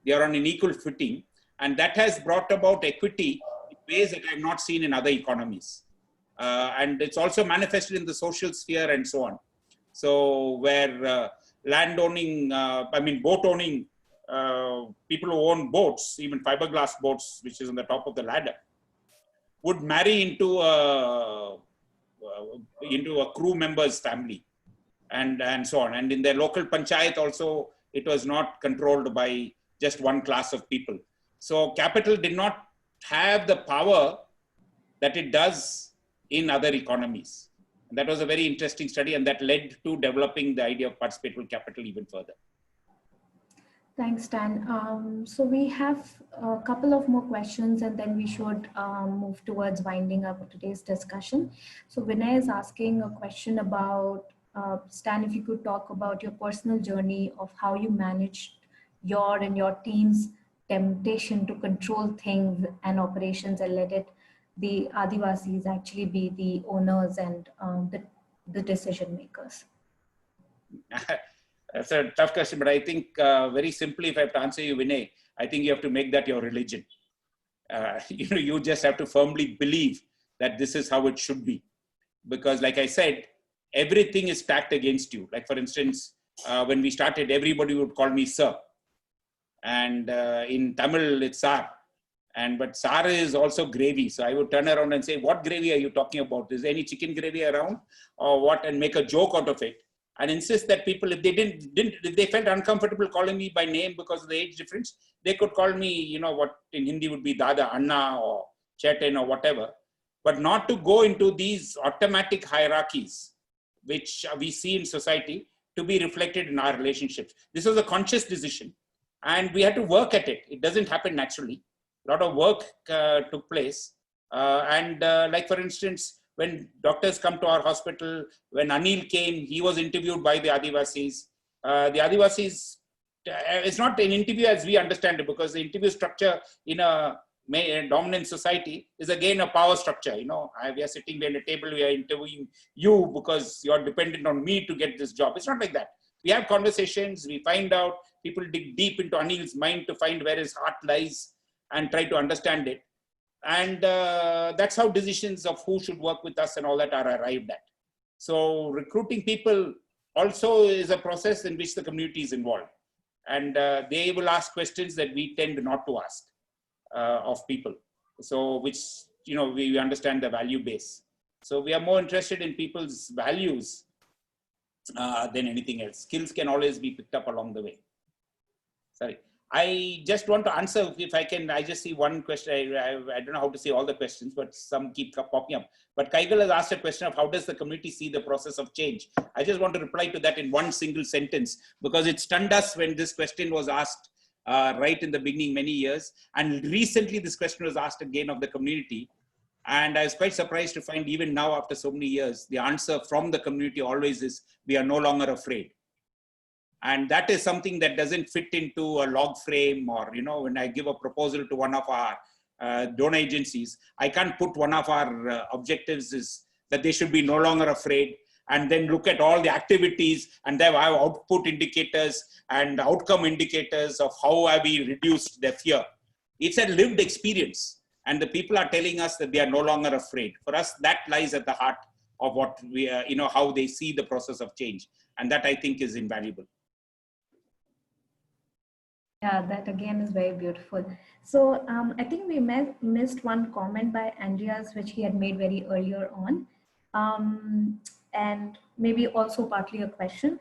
They are on an equal footing, and that has brought about equity in ways that I have not seen in other economies. And it's also manifested in the social sphere and so on. So where boat owning, people who own boats, even fiberglass boats, which is on the top of the ladder, would marry into a crew member's family and so on. And in their local panchayat also, it was not controlled by just one class of people. So capital did not have the power that it does in other economies. And that was a very interesting study, and that led to developing the idea of participatory capital even further. Thanks, Stan. So we have a couple of more questions and then we should move towards winding up today's discussion. So Vinay is asking a question about, Stan, if you could talk about your personal journey of how you managed your and your team's temptation to control things and operations and let the adivasis actually be the owners and the decision makers. That's a tough question, but I think very simply, if I have to answer you, Vinay, I think you have to make that your religion. You just have to firmly believe that this is how it should be. Because like I said, everything is stacked against you. Like for instance, when we started, everybody would call me sir. And in Tamil, it's sar. But sar is also gravy. So I would turn around and say, what gravy are you talking about? Is there any chicken gravy around or what? And make a joke out of it. And insist that people, if they felt uncomfortable calling me by name because of the age difference, they could call me, what in Hindi would be Dada, Anna, or Chetan, or whatever. But not to go into these automatic hierarchies, which we see in society, to be reflected in our relationships. This was a conscious decision. And we had to work at it. It doesn't happen naturally. A lot of work took place. Like for instance, When doctors come to our hospital, when Anil came, he was interviewed by the adivasis. The adivasis, it's not an interview as we understand it, because the interview structure in a dominant society is again a power structure. You know, we are sitting behind a table, we are interviewing you because you're dependent on me to get this job. It's not like that. We have conversations, we find out, people dig deep into Anil's mind to find where his heart lies and try to understand it. And that's how decisions of who should work with us and all that are arrived at. So recruiting people also is a process in which the community is involved. And they will ask questions that we tend not to ask of people. So which, you know, we understand the value base. So we are more interested in people's values than anything else. Skills can always be picked up along the way. Sorry. I just want to answer, if I can, I just see one question. I don't know how to say all the questions, but some keep popping up. But Kaigal has asked a question of how does the community see the process of change? I just want to reply to that in one single sentence, because it stunned us when this question was asked right in the beginning many years. And recently this question was asked again of the community. And I was quite surprised to find even now after so many years, the answer from the community always is, we are no longer afraid. And that is something that doesn't fit into a log frame, or, you know, when I give a proposal to one of our donor agencies, I can't put one of our objectives is that they should be no longer afraid, and then look at all the activities and then have output indicators and outcome indicators of how have we reduced their fear. It's a lived experience, and the people are telling us that they are no longer afraid. For us, that lies at the heart of what we, you know, how they see the process of change. And that I think is invaluable. Yeah, that again is very beautiful. So I think we missed one comment by Andreas, which he had made very earlier on. And maybe also partly a question.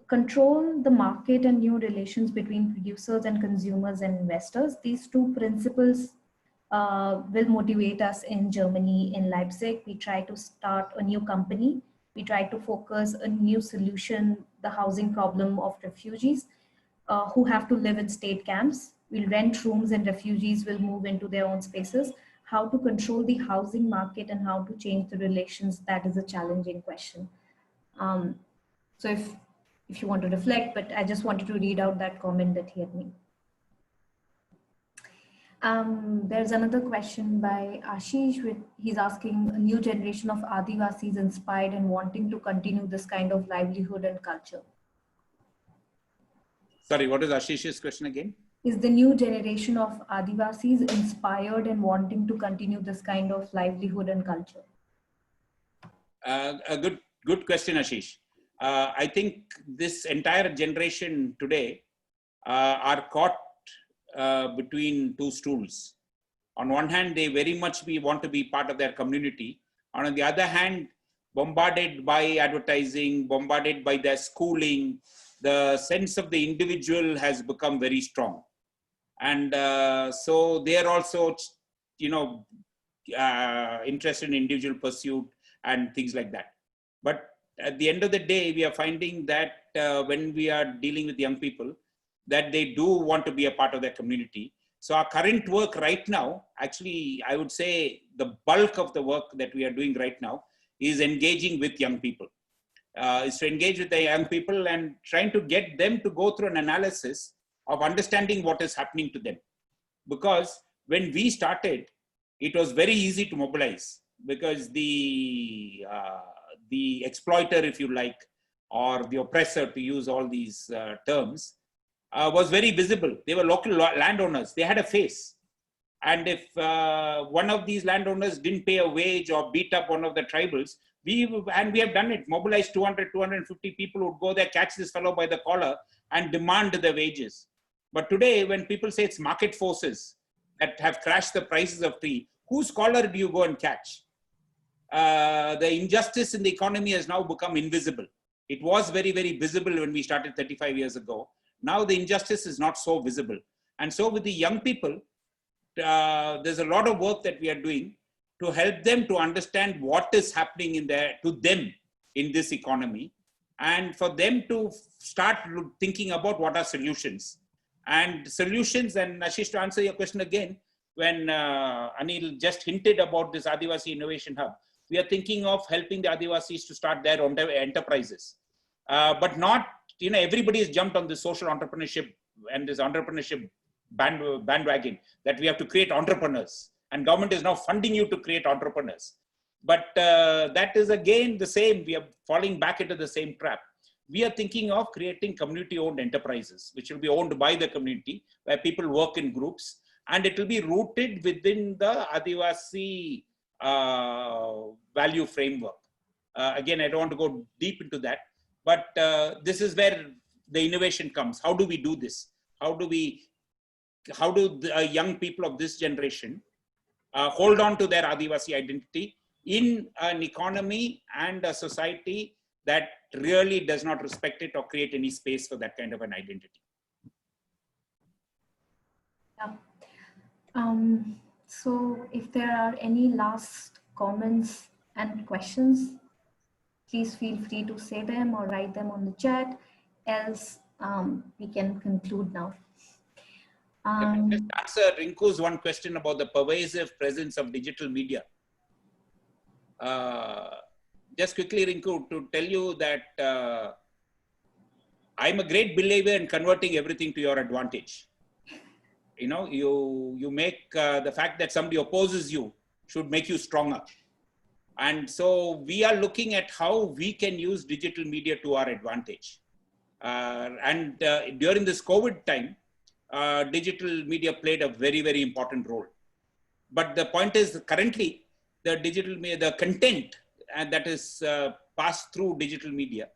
Control the market and new relations between producers and consumers and investors. These two principles will motivate us in Germany, in Leipzig. We try to start a new company. We try to focus a new solution, the housing problem of refugees who have to live in state camps. We'll rent rooms and refugees will move into their own spaces. How to control the housing market and how to change the relations, that is a challenging question. So if you want to reflect, but I just wanted to read out that comment that he had made. There's another question by Ashish. He's asking, a new generation of Adivasis inspired and wanting to continue this kind of livelihood and culture. Sorry, what is Ashish's question again? Is the new generation of Adivasis inspired and wanting to continue this kind of livelihood and culture? A good question, Ashish. I think this entire generation today are caught between two stools. On one hand, they very much want to be part of their community. And on the other hand, bombarded by advertising, bombarded by their schooling, the sense of the individual has become very strong. And so they are also, you know, interested in individual pursuit and things like that. But at the end of the day, we are finding that when we are dealing with young people, that they do want to be a part of their community. So our current work right now, actually, I would say the bulk of the work that we are doing right now is engaging with young people. Is to engage with the young people and trying to get them to go through an analysis of understanding what is happening to them. Because when we started, it was very easy to mobilize, because the exploiter, if you like, or the oppressor, to use all these terms, was very visible. They were local landowners. They had a face. And if one of these landowners didn't pay a wage or beat up one of the tribals, we have done it, mobilized 200, 250 people would go there, catch this fellow by the collar and demand the wages. But today, when people say it's market forces that have crashed the prices of tea, whose collar do you go and catch? The injustice in the economy has now become invisible. It was very, very visible when we started 35 years ago. Now the injustice is not so visible. And so with the young people, there's a lot of work that we are doing to help them to understand what is happening to them in this economy, and for them to start thinking about what are solutions. And solutions, and Ashish, to answer your question again, when Anil just hinted about this Adivasi Innovation Hub, we are thinking of helping the Adivasis to start their own enterprises. But not, everybody has jumped on the social entrepreneurship and this entrepreneurship bandwagon that we have to create entrepreneurs. And government is now funding you to create entrepreneurs. But that is again the same. We are falling back into the same trap. We are thinking of creating community-owned enterprises, which will be owned by the community, where people work in groups, and it will be rooted within the Adivasi value framework. Again, I don't want to go deep into that, but this is where the innovation comes. How do we do this? How do the young people of this generation hold on to their Adivasi identity in an economy and a society that really does not respect it or create any space for that kind of an identity? Yeah. So if there are any last comments and questions, please feel free to say them or write them on the chat. Else, we can conclude now. Just answer Rinku's one question about the pervasive presence of digital media. Just quickly, Rinku, to tell you that I'm a great believer in converting everything to your advantage. You make the fact that somebody opposes you should make you stronger. And so we are looking at how we can use digital media to our advantage. During this COVID time, digital media played a very, very important role. But the point is, currently, the digital media, the content that is passed through digital media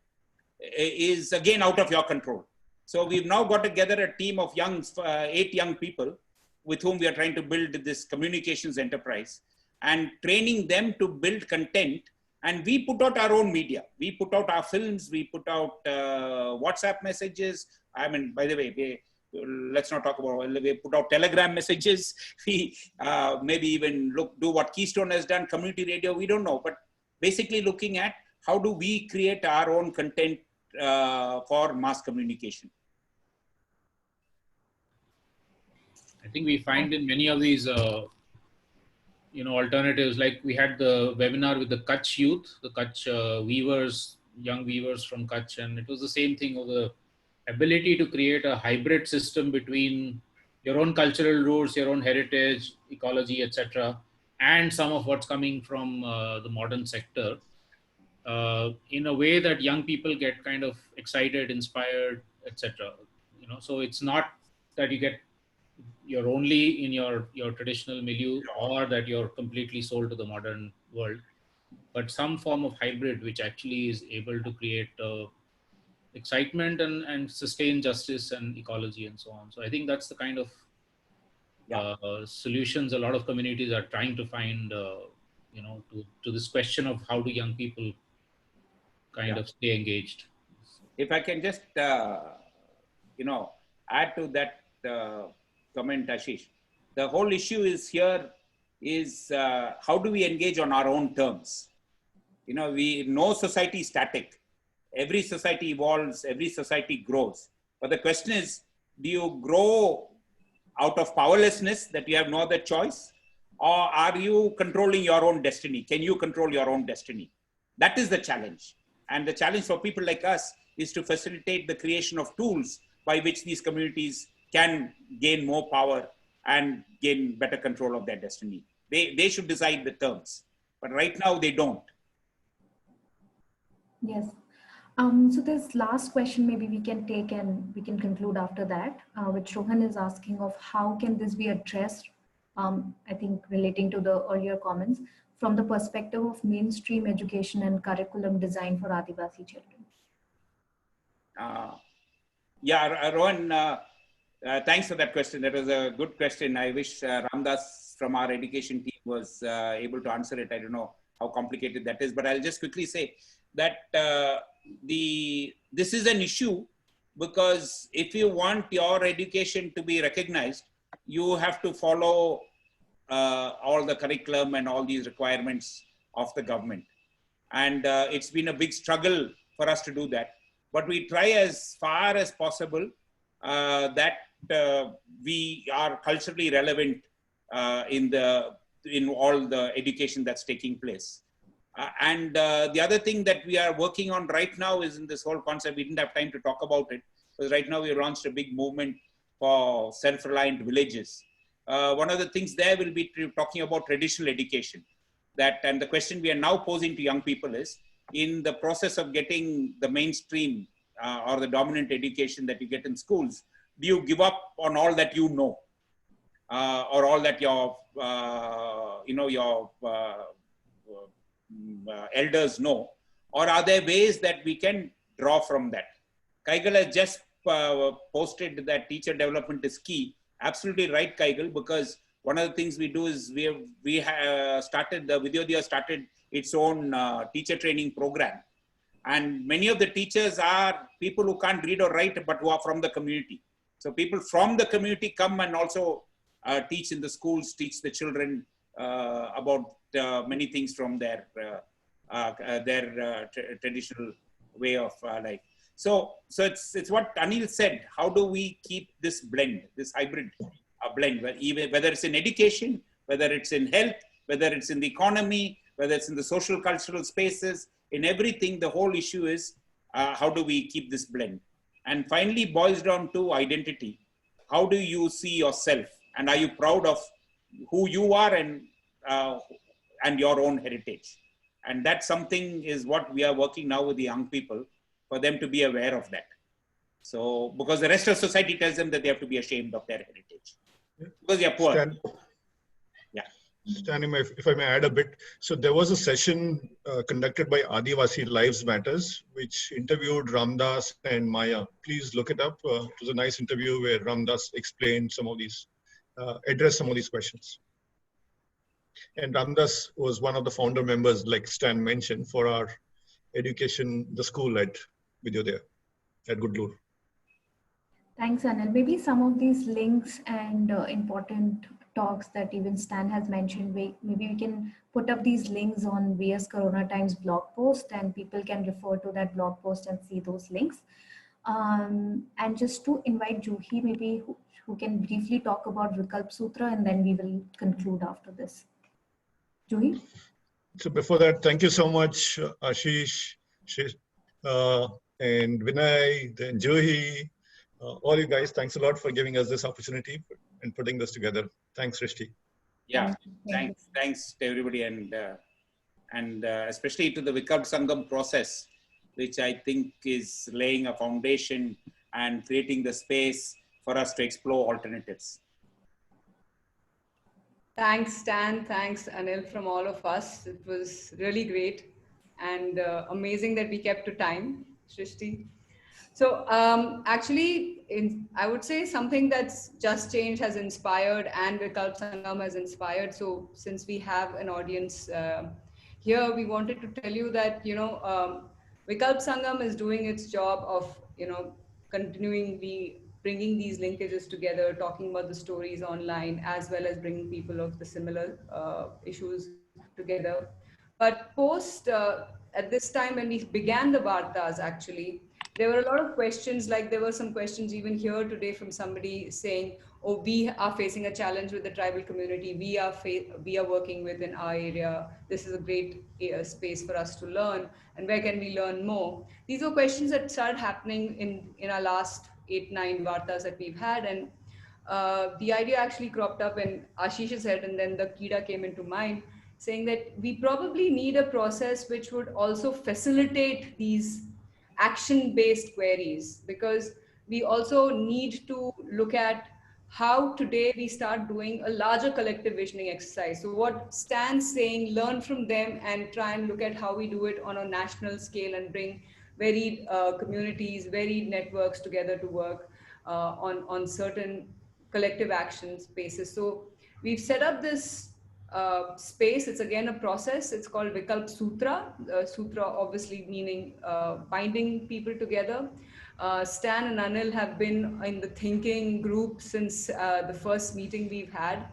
is again out of your control. So we've now got together a team of 8 young people with whom we are trying to build this communications enterprise and training them to build content. And we put out our own media. We put out our films, we put out WhatsApp messages. I mean, by the way, let's not talk about, we put out Telegram messages. We maybe even do what Keystone has done, community radio, we don't know. But basically looking at how do we create our own content for mass communication. I think we find in many of these, alternatives, like we had the webinar with the Kutch youth, the Kutch weavers, young weavers from Kutch, and it was the same thing of the ability to create a hybrid system between your own cultural roots, your own heritage, ecology, etc., and some of what's coming from the modern sector, in a way that young people get kind of excited, inspired, etc. So it's not that you're only in your traditional milieu, or that you're completely sold to the modern world, but some form of hybrid which actually is able to create excitement and sustain justice and ecology and so on. So I think that's the kind of solutions a lot of communities are trying to find, to this question of how do young people kind of stay engaged. If I can just, add to that comment, Ashish, the whole issue is how do we engage on our own terms? No society is static. Every society evolves, every society grows. But the question is, do you grow out of powerlessness that you have no other choice? Or are you controlling your own destiny? Can you control your own destiny? That is the challenge. And the challenge for people like us is to facilitate the creation of tools by which these communities can gain more power and gain better control of their destiny. They should decide the terms, but right now they don't. Yes. So this last question, maybe we can take and we can conclude after that, which Rohan is asking of how can this be addressed, I think relating to the earlier comments, from the perspective of mainstream education and curriculum design for Adivasi children. Rohan, thanks for that question. That was a good question. I wish Ramdas from our education team was able to answer it. I don't know how complicated that is, but I'll just quickly say that this is an issue because if you want your education to be recognized, you have to follow all the curriculum and all these requirements of the government. And it's been a big struggle for us to do that. But we try as far as possible that we are culturally relevant in all the education that's taking place. The other thing that we are working on right now is in this whole concept. We didn't have time to talk about it, because right now we launched a big movement for self-reliant villages. One of the things there will be talking about traditional education. And the question we are now posing to young people is, in the process of getting the mainstream or the dominant education that you get in schools, do you give up on all that you know, or all that your elders know, or are there ways that we can draw from that? Kaigal has just posted that teacher development is key. Absolutely right, Kaigal, because one of the things we do is we have started, the Vidyodaya started its own teacher training program. And many of the teachers are people who can't read or write, but who are from the community. So people from the community come and also teach in the schools, teach the children about many things from their traditional way of life. So it's what Anil said. How do we keep this blend, this hybrid blend, whether it's in education, whether it's in health, whether it's in the economy, whether it's in the social cultural spaces, in everything, the whole issue is how do we keep this blend? And finally boils down to identity. How do you see yourself? And are you proud of who you are and your own heritage? And that's something is what we are working now with the young people, for them to be aware of that. So, because the rest of society tells them that they have to be ashamed of their heritage. Because they are poor. Stan, if I may add a bit. So there was a session conducted by Adivasi Lives Matters, which interviewed Ramdas and Maya. Please look it up. It was a nice interview where Ramdas explained some of these, addressed some of these questions. And Ramdas was one of the founder members, like Stan mentioned, for our education, the school at Vidyodaya, at Gudalur. Thanks, Anil. Maybe some of these links and important talks that even Stan has mentioned, maybe we can put up these links on VS Corona Times blog post, and people can refer to that blog post and see those links. And just to invite Juhi, maybe who can briefly talk about Vikalp Sutra, and then we will conclude after this. Juhi? So before that, thank you so much, Ashish, and Vinay, then Juhi, all you guys. Thanks a lot for giving us this opportunity and putting this together. Thanks, Srishti. Yeah, thanks to everybody, and especially to the Vikalp Sangam process, which I think is laying a foundation and creating the space for us to explore alternatives. Thanks, Stan. Thanks, Anil, from all of us. It was really great and amazing that we kept to time, Srishti. So actually, I would say something that's just changed has inspired, and Vikalp Sangam has inspired. So since we have an audience here, we wanted to tell you that, Vikalp Sangam is doing its job of, continually bringing these linkages together, talking about the stories online, as well as bringing people of the similar issues together. But at this time when we began the Vartas, actually, there were a lot of questions, like there were some questions even here today from somebody saying, oh, we are facing a challenge with the tribal community, we are working within our area, this is a great space for us to learn, and where can we learn more? These were questions that started happening in our last 8-9 Vartas that we've had, and the idea actually cropped up, and Ashish said, and then the Kida came into mind, saying that we probably need a process which would also facilitate these action-based queries, because we also need to look at how today we start doing a larger collective visioning exercise. So what Stan's saying, learn from them and try and look at how we do it on a national scale and bring varied communities, varied networks together to work on certain collective action spaces. So we've set up this space. It's again a process. It's called Vikalp Sutra. Sutra obviously meaning binding people together. Stan and Anil have been in the thinking group since the first meeting we've had.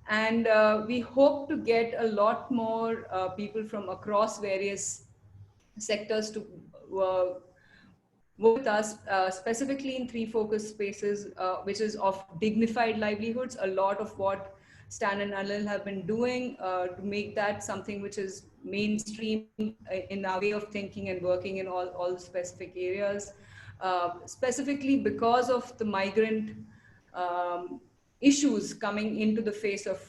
And we hope to get a lot more people from across various sectors to work with us, specifically in 3 focus spaces, which is of dignified livelihoods. A lot of what Stan and Anil have been doing to make that something which is mainstream in our way of thinking and working in all the specific areas, specifically because of the migrant issues coming into the face of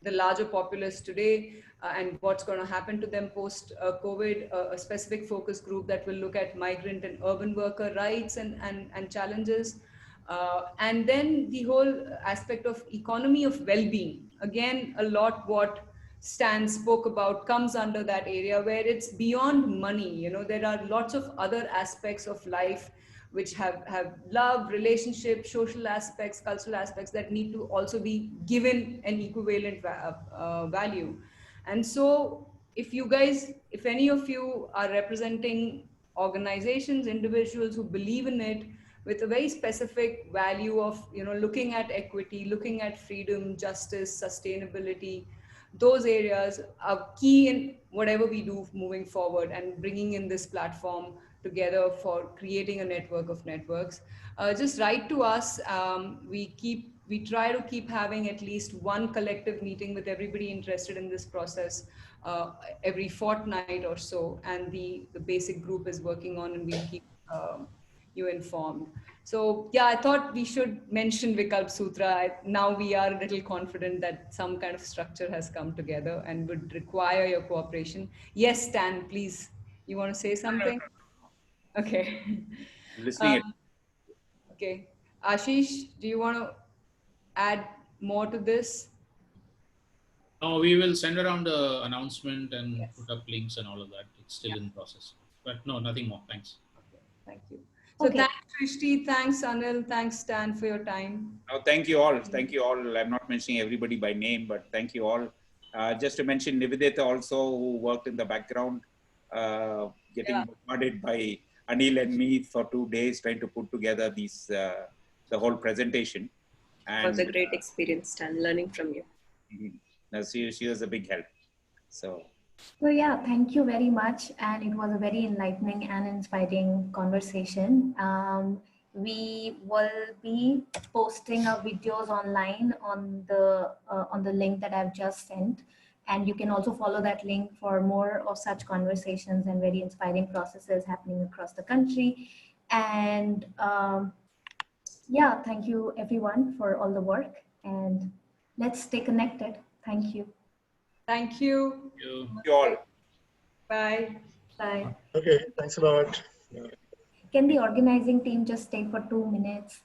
the larger populace today, and what's going to happen to them post COVID, a specific focus group that will look at migrant and urban worker rights and challenges. And then the whole aspect of economy of well-being. Again, a lot what Stan spoke about comes under that area where it's beyond money. You know, there are lots of other aspects of life which have love, relationship, social aspects, cultural aspects that need to also be given an equivalent value. And so if any of you are representing organizations, individuals who believe in it with a very specific value of, you know, looking at equity, looking at freedom, justice, sustainability, those areas are key in whatever we do moving forward, and bringing in this platform together for creating a network of networks. Just write to us. We try to keep having at least one collective meeting with everybody interested in this process every fortnight or so, and the basic group is working on, and we'll keep you informed. So yeah, I thought we should mention Vikalp Sutra. Now we are a little confident that some kind of structure has come together and would require your cooperation. Yes, Stan, please, you want to say something? Okay. Listening it. Okay. Ashish, do you want to add more to this? No, we will send around the announcement and Yes. put up links and all of that. It's still in process. But no, nothing more. Thanks. Okay. Thank you. So Okay. thanks, Srishti. Thanks, Anil. Thanks, Stan, for your time. Oh, thank you all. Thank you all. I'm not mentioning everybody by name, but thank you all. Just to mention Nivedita also, who worked in the background, getting bombarded by Anil and me for 2 days trying to put together these the whole presentation. It was a great experience, Stan, learning from you. She was a big help. So yeah, thank you very much. And it was a very enlightening and inspiring conversation. We will be posting our videos online on the link that I've just sent. And you can also follow that link for more of such conversations and very inspiring processes happening across the country. And yeah, thank you everyone for all the work, and let's stay connected. Thank you. Thank you. thank you all. Bye. Bye. Okay, thanks a lot. Can the organizing team just stay for 2 minutes?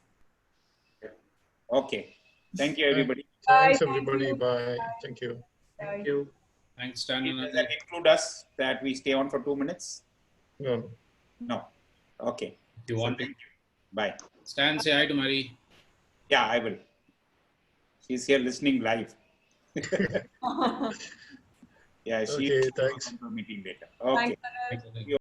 Okay. Thank you, everybody. Thanks, Bye, everybody. thank you. Bye. Thank you. Thank you. Thanks, Stan. Does that include us, that we stay on for 2 minutes? No. No. Okay. If you want to. Thank you. Bye. Stan, say hi to Marie. Yeah, I will. She's here listening live. Yeah, she Okay, thanks. will meeting later. Okay. Thanks, Anil. Thank you.